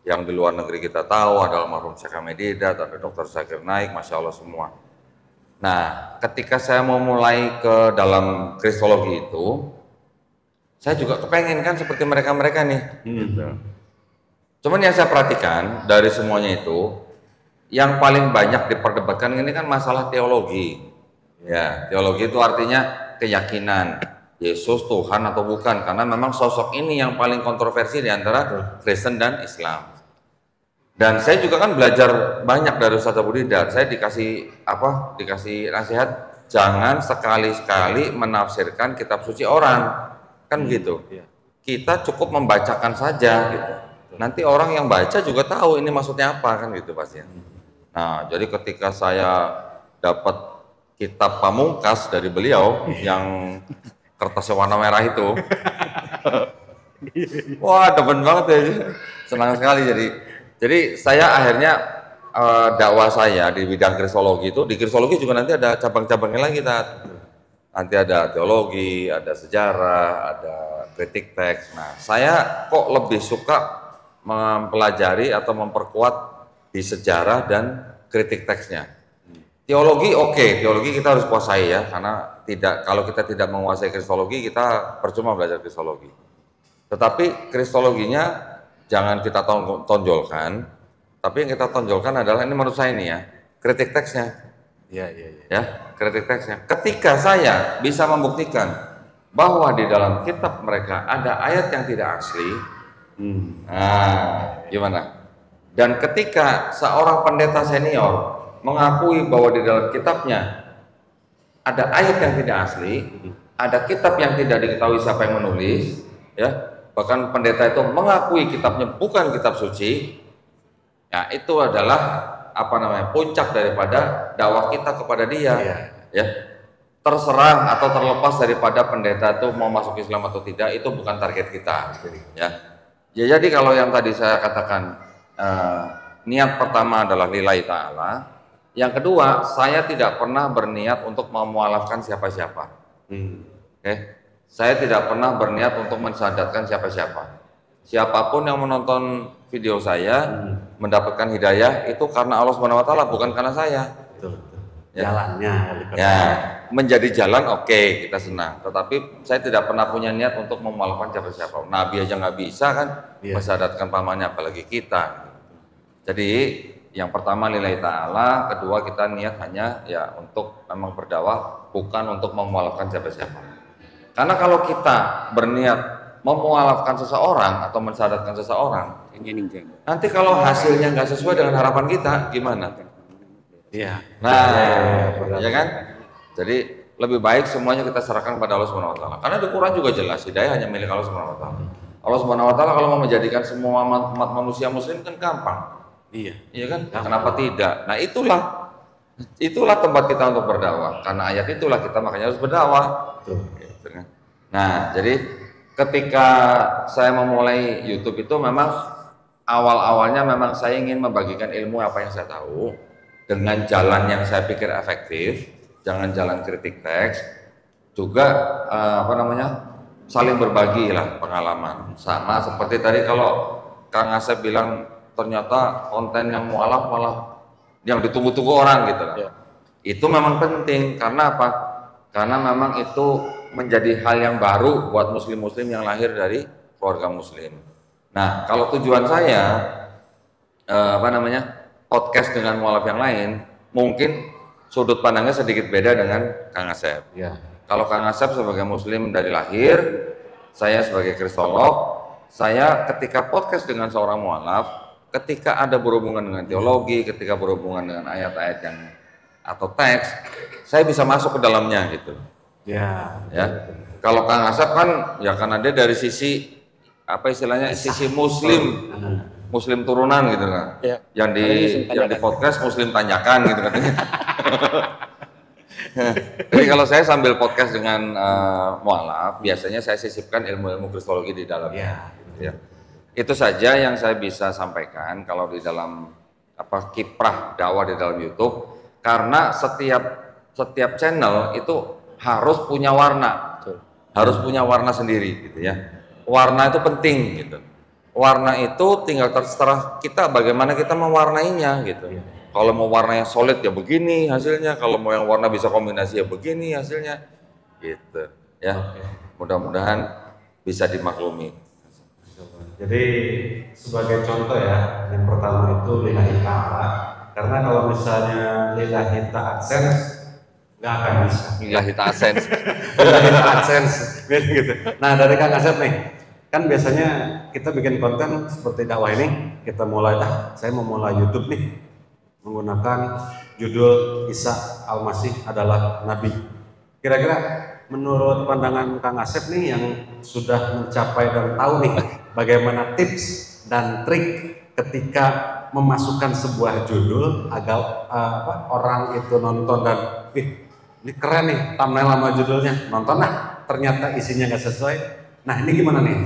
Yang di luar negeri kita tahu ada almarhum Syekh Ahmed Didat, ada Dr. Zakir Naik, Masya Allah semua. Nah, ketika saya mau mulai ke dalam kristologi itu, saya juga kepengen kan seperti mereka-mereka nih. Gitu. Cuman yang saya perhatikan dari semuanya itu, yang paling banyak diperdebatkan ini kan masalah teologi. Ya, teologi itu artinya keyakinan Yesus Tuhan atau bukan, karena memang sosok ini yang paling kontroversi di antara Kristen dan Islam. Dan saya juga kan belajar banyak dari Ustaz Abu Didat. Saya dikasih nasihat, jangan sekali-sekali menafsirkan kitab suci orang. Kan gitu. Kita cukup membacakan saja gitu. Nanti orang yang baca juga tahu ini maksudnya apa kan gitu pasti. Nah, jadi ketika saya dapat kitab Pamungkas dari beliau yang kertasnya warna merah itu, wah demen banget ya, senang sekali jadi saya akhirnya dakwah saya di bidang kristologi itu, di kristologi juga nanti ada cabang-cabangnya lagi nanti ada teologi, ada sejarah, ada kritik teks. Nah, saya kok lebih suka mempelajari atau memperkuat di sejarah dan kritik teksnya. Teologi oke, teologi kita harus kuasai ya, karena kalau kita tidak menguasai kristologi kita percuma belajar kristologi. Tetapi kristologinya jangan kita tonjolkan, tapi yang kita tonjolkan adalah ini menurut saya ini ya, kritik teksnya. Ya, kritik teksnya. Ketika saya bisa membuktikan bahwa di dalam kitab mereka ada ayat yang tidak asli, nah, gimana? Dan ketika seorang pendeta senior mengakui bahwa di dalam kitabnya ada ayat yang tidak asli, ada kitab yang tidak diketahui siapa yang menulis, ya, bahkan pendeta itu mengakui kitabnya bukan kitab suci, ya itu adalah puncak daripada dakwah kita kepada dia, ya. Terserah atau terlepas daripada pendeta itu mau masuk Islam atau tidak, itu bukan target kita, ya. Jadi kalau yang tadi saya katakan niat pertama adalah lillahi ta'ala, yang kedua saya tidak pernah berniat untuk memualafkan siapa-siapa, saya tidak pernah berniat untuk mensadatkan siapa-siapa. Siapapun yang menonton video saya mendapatkan hidayah itu karena Allah Subhanahu wa taala, bukan karena saya. Betul. Ya. Jalannya. Ya, menjadi jalan oke, kita senang. Tetapi saya tidak pernah punya niat untuk memualafkan siapa-siapa. Nabi aja nggak bisa kan mensyahadatkan pamannya, apalagi kita. Jadi yang pertama lillahi ta'ala, kedua kita niat hanya ya untuk memang berdakwah, bukan untuk memualafkan siapa-siapa. Karena kalau kita berniat memualafkan seseorang atau mensyahadatkan seseorang, nanti kalau hasilnya nggak sesuai dengan harapan kita, gimana? Iya. Nah, ya kan? Jadi lebih baik semuanya kita serahkan pada Allah Subhanahu wa taala. Karena di Quran juga jelas hidayah hanya milik Allah Subhanahu wa taala. Allah Subhanahu wa taala kalau mau menjadikan semua umat manusia muslim kan gampang. Iya kan? Kenapa tidak? Nah, itulah tempat kita untuk berdakwah. Karena ayat itulah kita makanya harus berdakwah. Nah, jadi ketika saya memulai YouTube itu memang awal-awalnya memang saya ingin membagikan ilmu apa yang saya tahu dengan jalan yang saya pikir efektif, jangan jalan kritik teks, juga saling berbagi lah pengalaman. Sama seperti tadi kalau Kang Asep bilang ternyata konten yang mualaf malah yang ditunggu-tunggu orang gitu kan. Itu memang penting karena apa? Karena memang itu menjadi hal yang baru buat muslim-muslim yang lahir dari keluarga muslim. Nah, kalau tujuan saya podcast dengan mualaf yang lain, mungkin sudut pandangnya sedikit beda dengan Kang Asep. Kalau Kang Asep sebagai muslim dari lahir, saya sebagai kristolog, saya ketika podcast dengan seorang mualaf, ketika ada berhubungan dengan teologi, ketika berhubungan dengan ayat-ayat yang atau teks, saya bisa masuk ke dalamnya gitu. Ya. Kalau Kang Asep kan, ya karena dia dari sisi apa istilahnya, sisi muslim turunan gitu kan. Yang di podcast muslim tanyakan gitu katanya. Jadi kalau saya sambil podcast dengan mualaf, biasanya saya sisipkan ilmu-ilmu kristologi di dalamnya. Itu saja yang saya bisa sampaikan kalau di dalam kiprah dakwah di dalam YouTube. Karena setiap channel itu harus punya warna, harus punya warna sendiri gitu ya. Warna itu penting gitu. Warna itu tinggal terserah kita bagaimana kita mewarnainya gitu. Kalau mau warna yang solid ya begini hasilnya, kalau mau yang warna bisa kombinasi ya begini hasilnya, gitu ya. Mudah-mudahan bisa dimaklumi. Jadi sebagai contoh ya, yang pertama itu lillahi ta'ala. Karena kalau misalnya lillahi ta'adsense nggak akan bisa. Lillahi ta'adsense. Lillahi ta'adsense gitu. Nah dari Kang Asep nih, kan biasanya kita bikin konten seperti dakwah ini, kita mulai saya mau mulai YouTube nih menggunakan judul Isa Al-Masih adalah Nabi. Kira-kira menurut pandangan Kang Asep nih yang sudah mencapai dan tahu nih bagaimana tips dan trik ketika memasukkan sebuah judul agar orang itu nonton dan ini keren nih thumbnail sama judulnya, nonton ternyata isinya nggak sesuai. Nah ini gimana nih?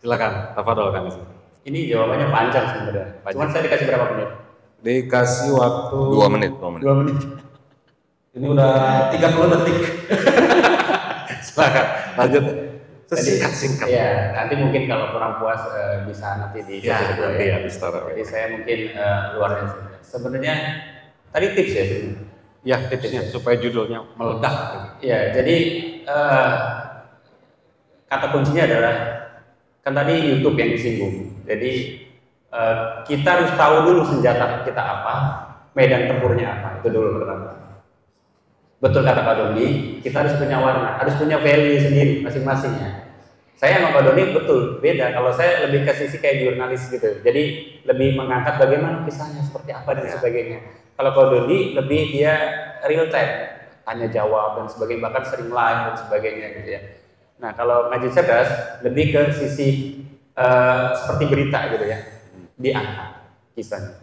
Silakan, tafadhol Kang Asep. Ini jawabannya panjang sebenarnya. Cuman saya dikasih berapa menit? Dikasih waktu 2 menit. 2 menit. Ini udah 30 detik. Silakan lanjut. Singkat. Ya, nanti mungkin kalau kurang puas bisa nanti di sesi kedua ya. Jadi saya mungkin luarnya sebenarnya tadi tips ya. Ya tipsnya supaya judulnya meledak. Ya, jadi kata kuncinya adalah kan tadi YouTube yang disinggung. Jadi kita harus tahu dulu senjata kita apa, medan tempurnya apa. Itu dulu pertama. Betul kata Pak Doni, kita harus punya warna, harus punya value sendiri masing-masingnya. Saya sama Pak Doni betul beda. Kalau saya lebih ke sisi kayak jurnalis gitu, jadi lebih mengangkat bagaimana kisahnya seperti apa dan sebagainya. Kalau Pak Doni lebih dia real time, tanya jawab dan sebagainya, bahkan sering live dan sebagainya gitu ya. Nah kalau ngaji cerdas lebih ke sisi seperti berita gitu ya, diangkat kisahnya.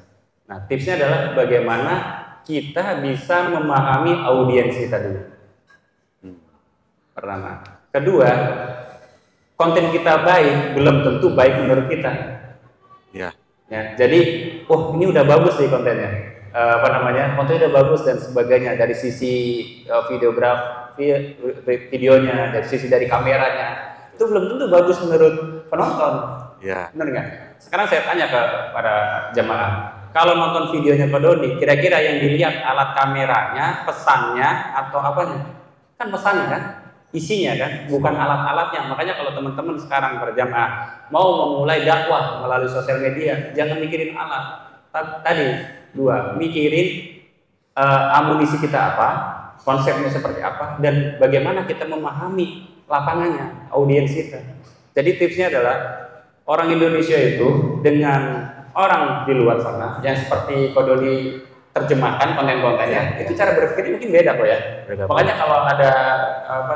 Nah tipsnya adalah bagaimana kita bisa memahami audiens kita dulu. Pertama. Kedua, konten kita baik belum tentu baik menurut kita. Ya. Jadi, ini udah bagus nih kontennya. Kontennya udah bagus dan sebagainya dari sisi videonya, dari sisi dari kameranya. Itu belum tentu bagus menurut penonton. Ya. Benar nggak? Sekarang saya tanya ke para jamaah. Kalau nonton videonya Pak Doni, kira-kira yang dilihat alat kameranya, pesannya, atau apanya? Kan pesannya kan, isinya kan, bukan alat-alatnya. Makanya kalau teman-teman sekarang berjamaah mau memulai dakwah melalui sosial media, jangan mikirin alat. Tadi 2, mikirin amunisi kita apa, konsepnya seperti apa, dan bagaimana kita memahami lapangannya, audiens kita. Jadi tipsnya adalah orang Indonesia itu dengan orang di luar sana yang seperti Ko Doni terjemahkan konten-kontennya, itu cara berpikir mungkin beda kok ya. Makanya kalau ada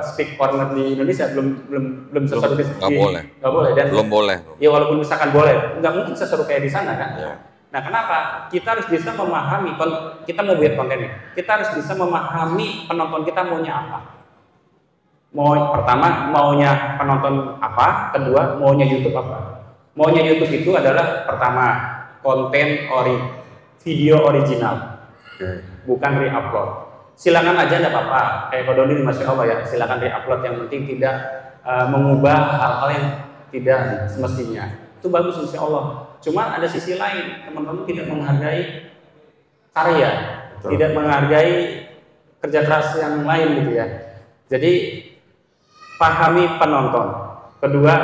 speak corner di Indonesia belum seseru nggak boleh dan belum boleh. Ya walaupun misalkan boleh, nggak mungkin seseru kayak di sana kan. Nah kenapa? Kita harus bisa memahami, kita mau buat kontennya, kita harus bisa memahami penonton kita maunya apa. Pertama maunya penonton apa, kedua maunya YouTube apa. Maunya YouTube itu adalah pertama konten video original, bukan re-upload. Silakan aja enggak apa-apa, kayak Ko Doni Masya Allah ya, silakan re-upload, yang penting tidak mengubah hal-hal yang tidak semestinya. Itu bagus Insya Allah. Cuma ada sisi lain, teman-teman tidak menghargai karya, Betul. tidak menghargai kerja keras yang lain gitu ya. Jadi pahami penonton. Kedua,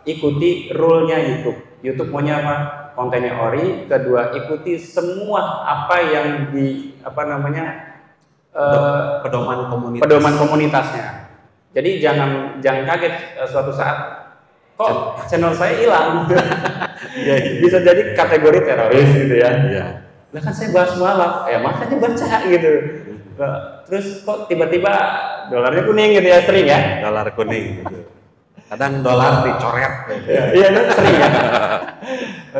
ikuti rule-nya YouTube. YouTube maunya apa? Kontennya ori. Kedua, ikuti semua apa yang pedoman komunitasnya. Jadi jangan kaget suatu saat kok channel saya hilang. Bisa jadi kategori teroris gitu ya. Nah kan saya bahas mualaf, ya makanya baca gitu. Terus kok tiba-tiba dolarnya kuning gitu ya, sering ya? Dolar kuning gitu. Kadang dolar dicoret. Iya, sering ya.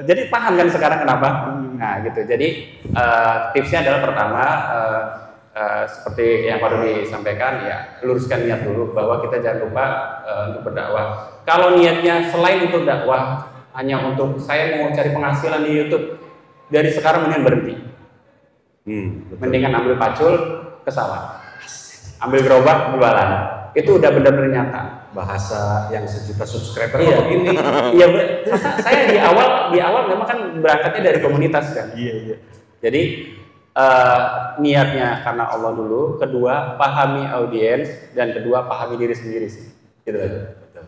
Jadi paham kan sekarang kenapa? Nah gitu. Jadi tipsnya adalah pertama seperti yang baru disampaikan ya, luruskan niat dulu bahwa kita jangan lupa untuk berdakwah. Kalau niatnya selain untuk dakwah hanya untuk saya mau cari penghasilan di YouTube, dari sekarang mendingan berhenti. Mendingan ambil pacul ke sawah, ambil gerobak jualan. Itu udah benar-benar nyata. Bahasa yang 1 juta subscriber begini. Iya, saya di awal memang kan berangkatnya dari komunitas kan. Iya. Jadi niatnya karena Allah dulu, kedua pahami audiens, dan kedua pahami diri sendiri sih. Gitu. Betul.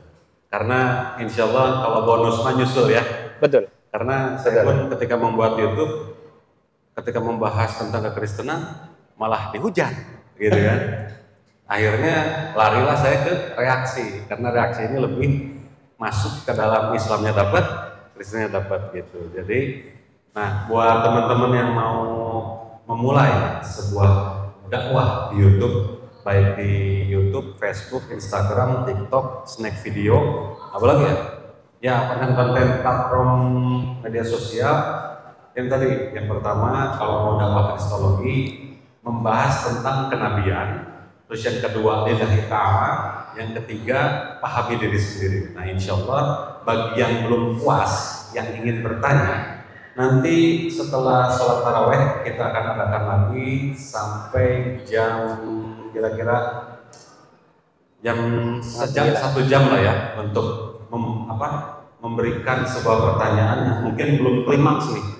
Karena insya Allah kalau bonus mah nyusul ya. Betul. Karena saya pun ketika membuat YouTube, ketika membahas tentang kekristenan malah dihujat, gitu kan. Akhirnya larilah saya ke reaksi, karena reaksi ini lebih masuk ke dalam Islamnya dapat, Kristennya dapat gitu. Jadi, nah buat teman-teman yang mau memulai sebuah dakwah di YouTube, baik di YouTube, Facebook, Instagram, TikTok, snack video, apalagi ya? Ya, konten-konten platform media sosial. Yang tadi, yang pertama kalau mau dakwah kristologi, membahas tentang kenabian. Terus yang kedua, lillahi ta'ala. Yang ketiga, pahami diri sendiri. Nah, insya Allah bagi yang belum puas, yang ingin bertanya, nanti setelah sholat taraweh kita akan adakan lagi sampai jam kira-kira jam 1 jam lah ya untuk memberikan sebuah pertanyaan yang mungkin belum klimaks nih.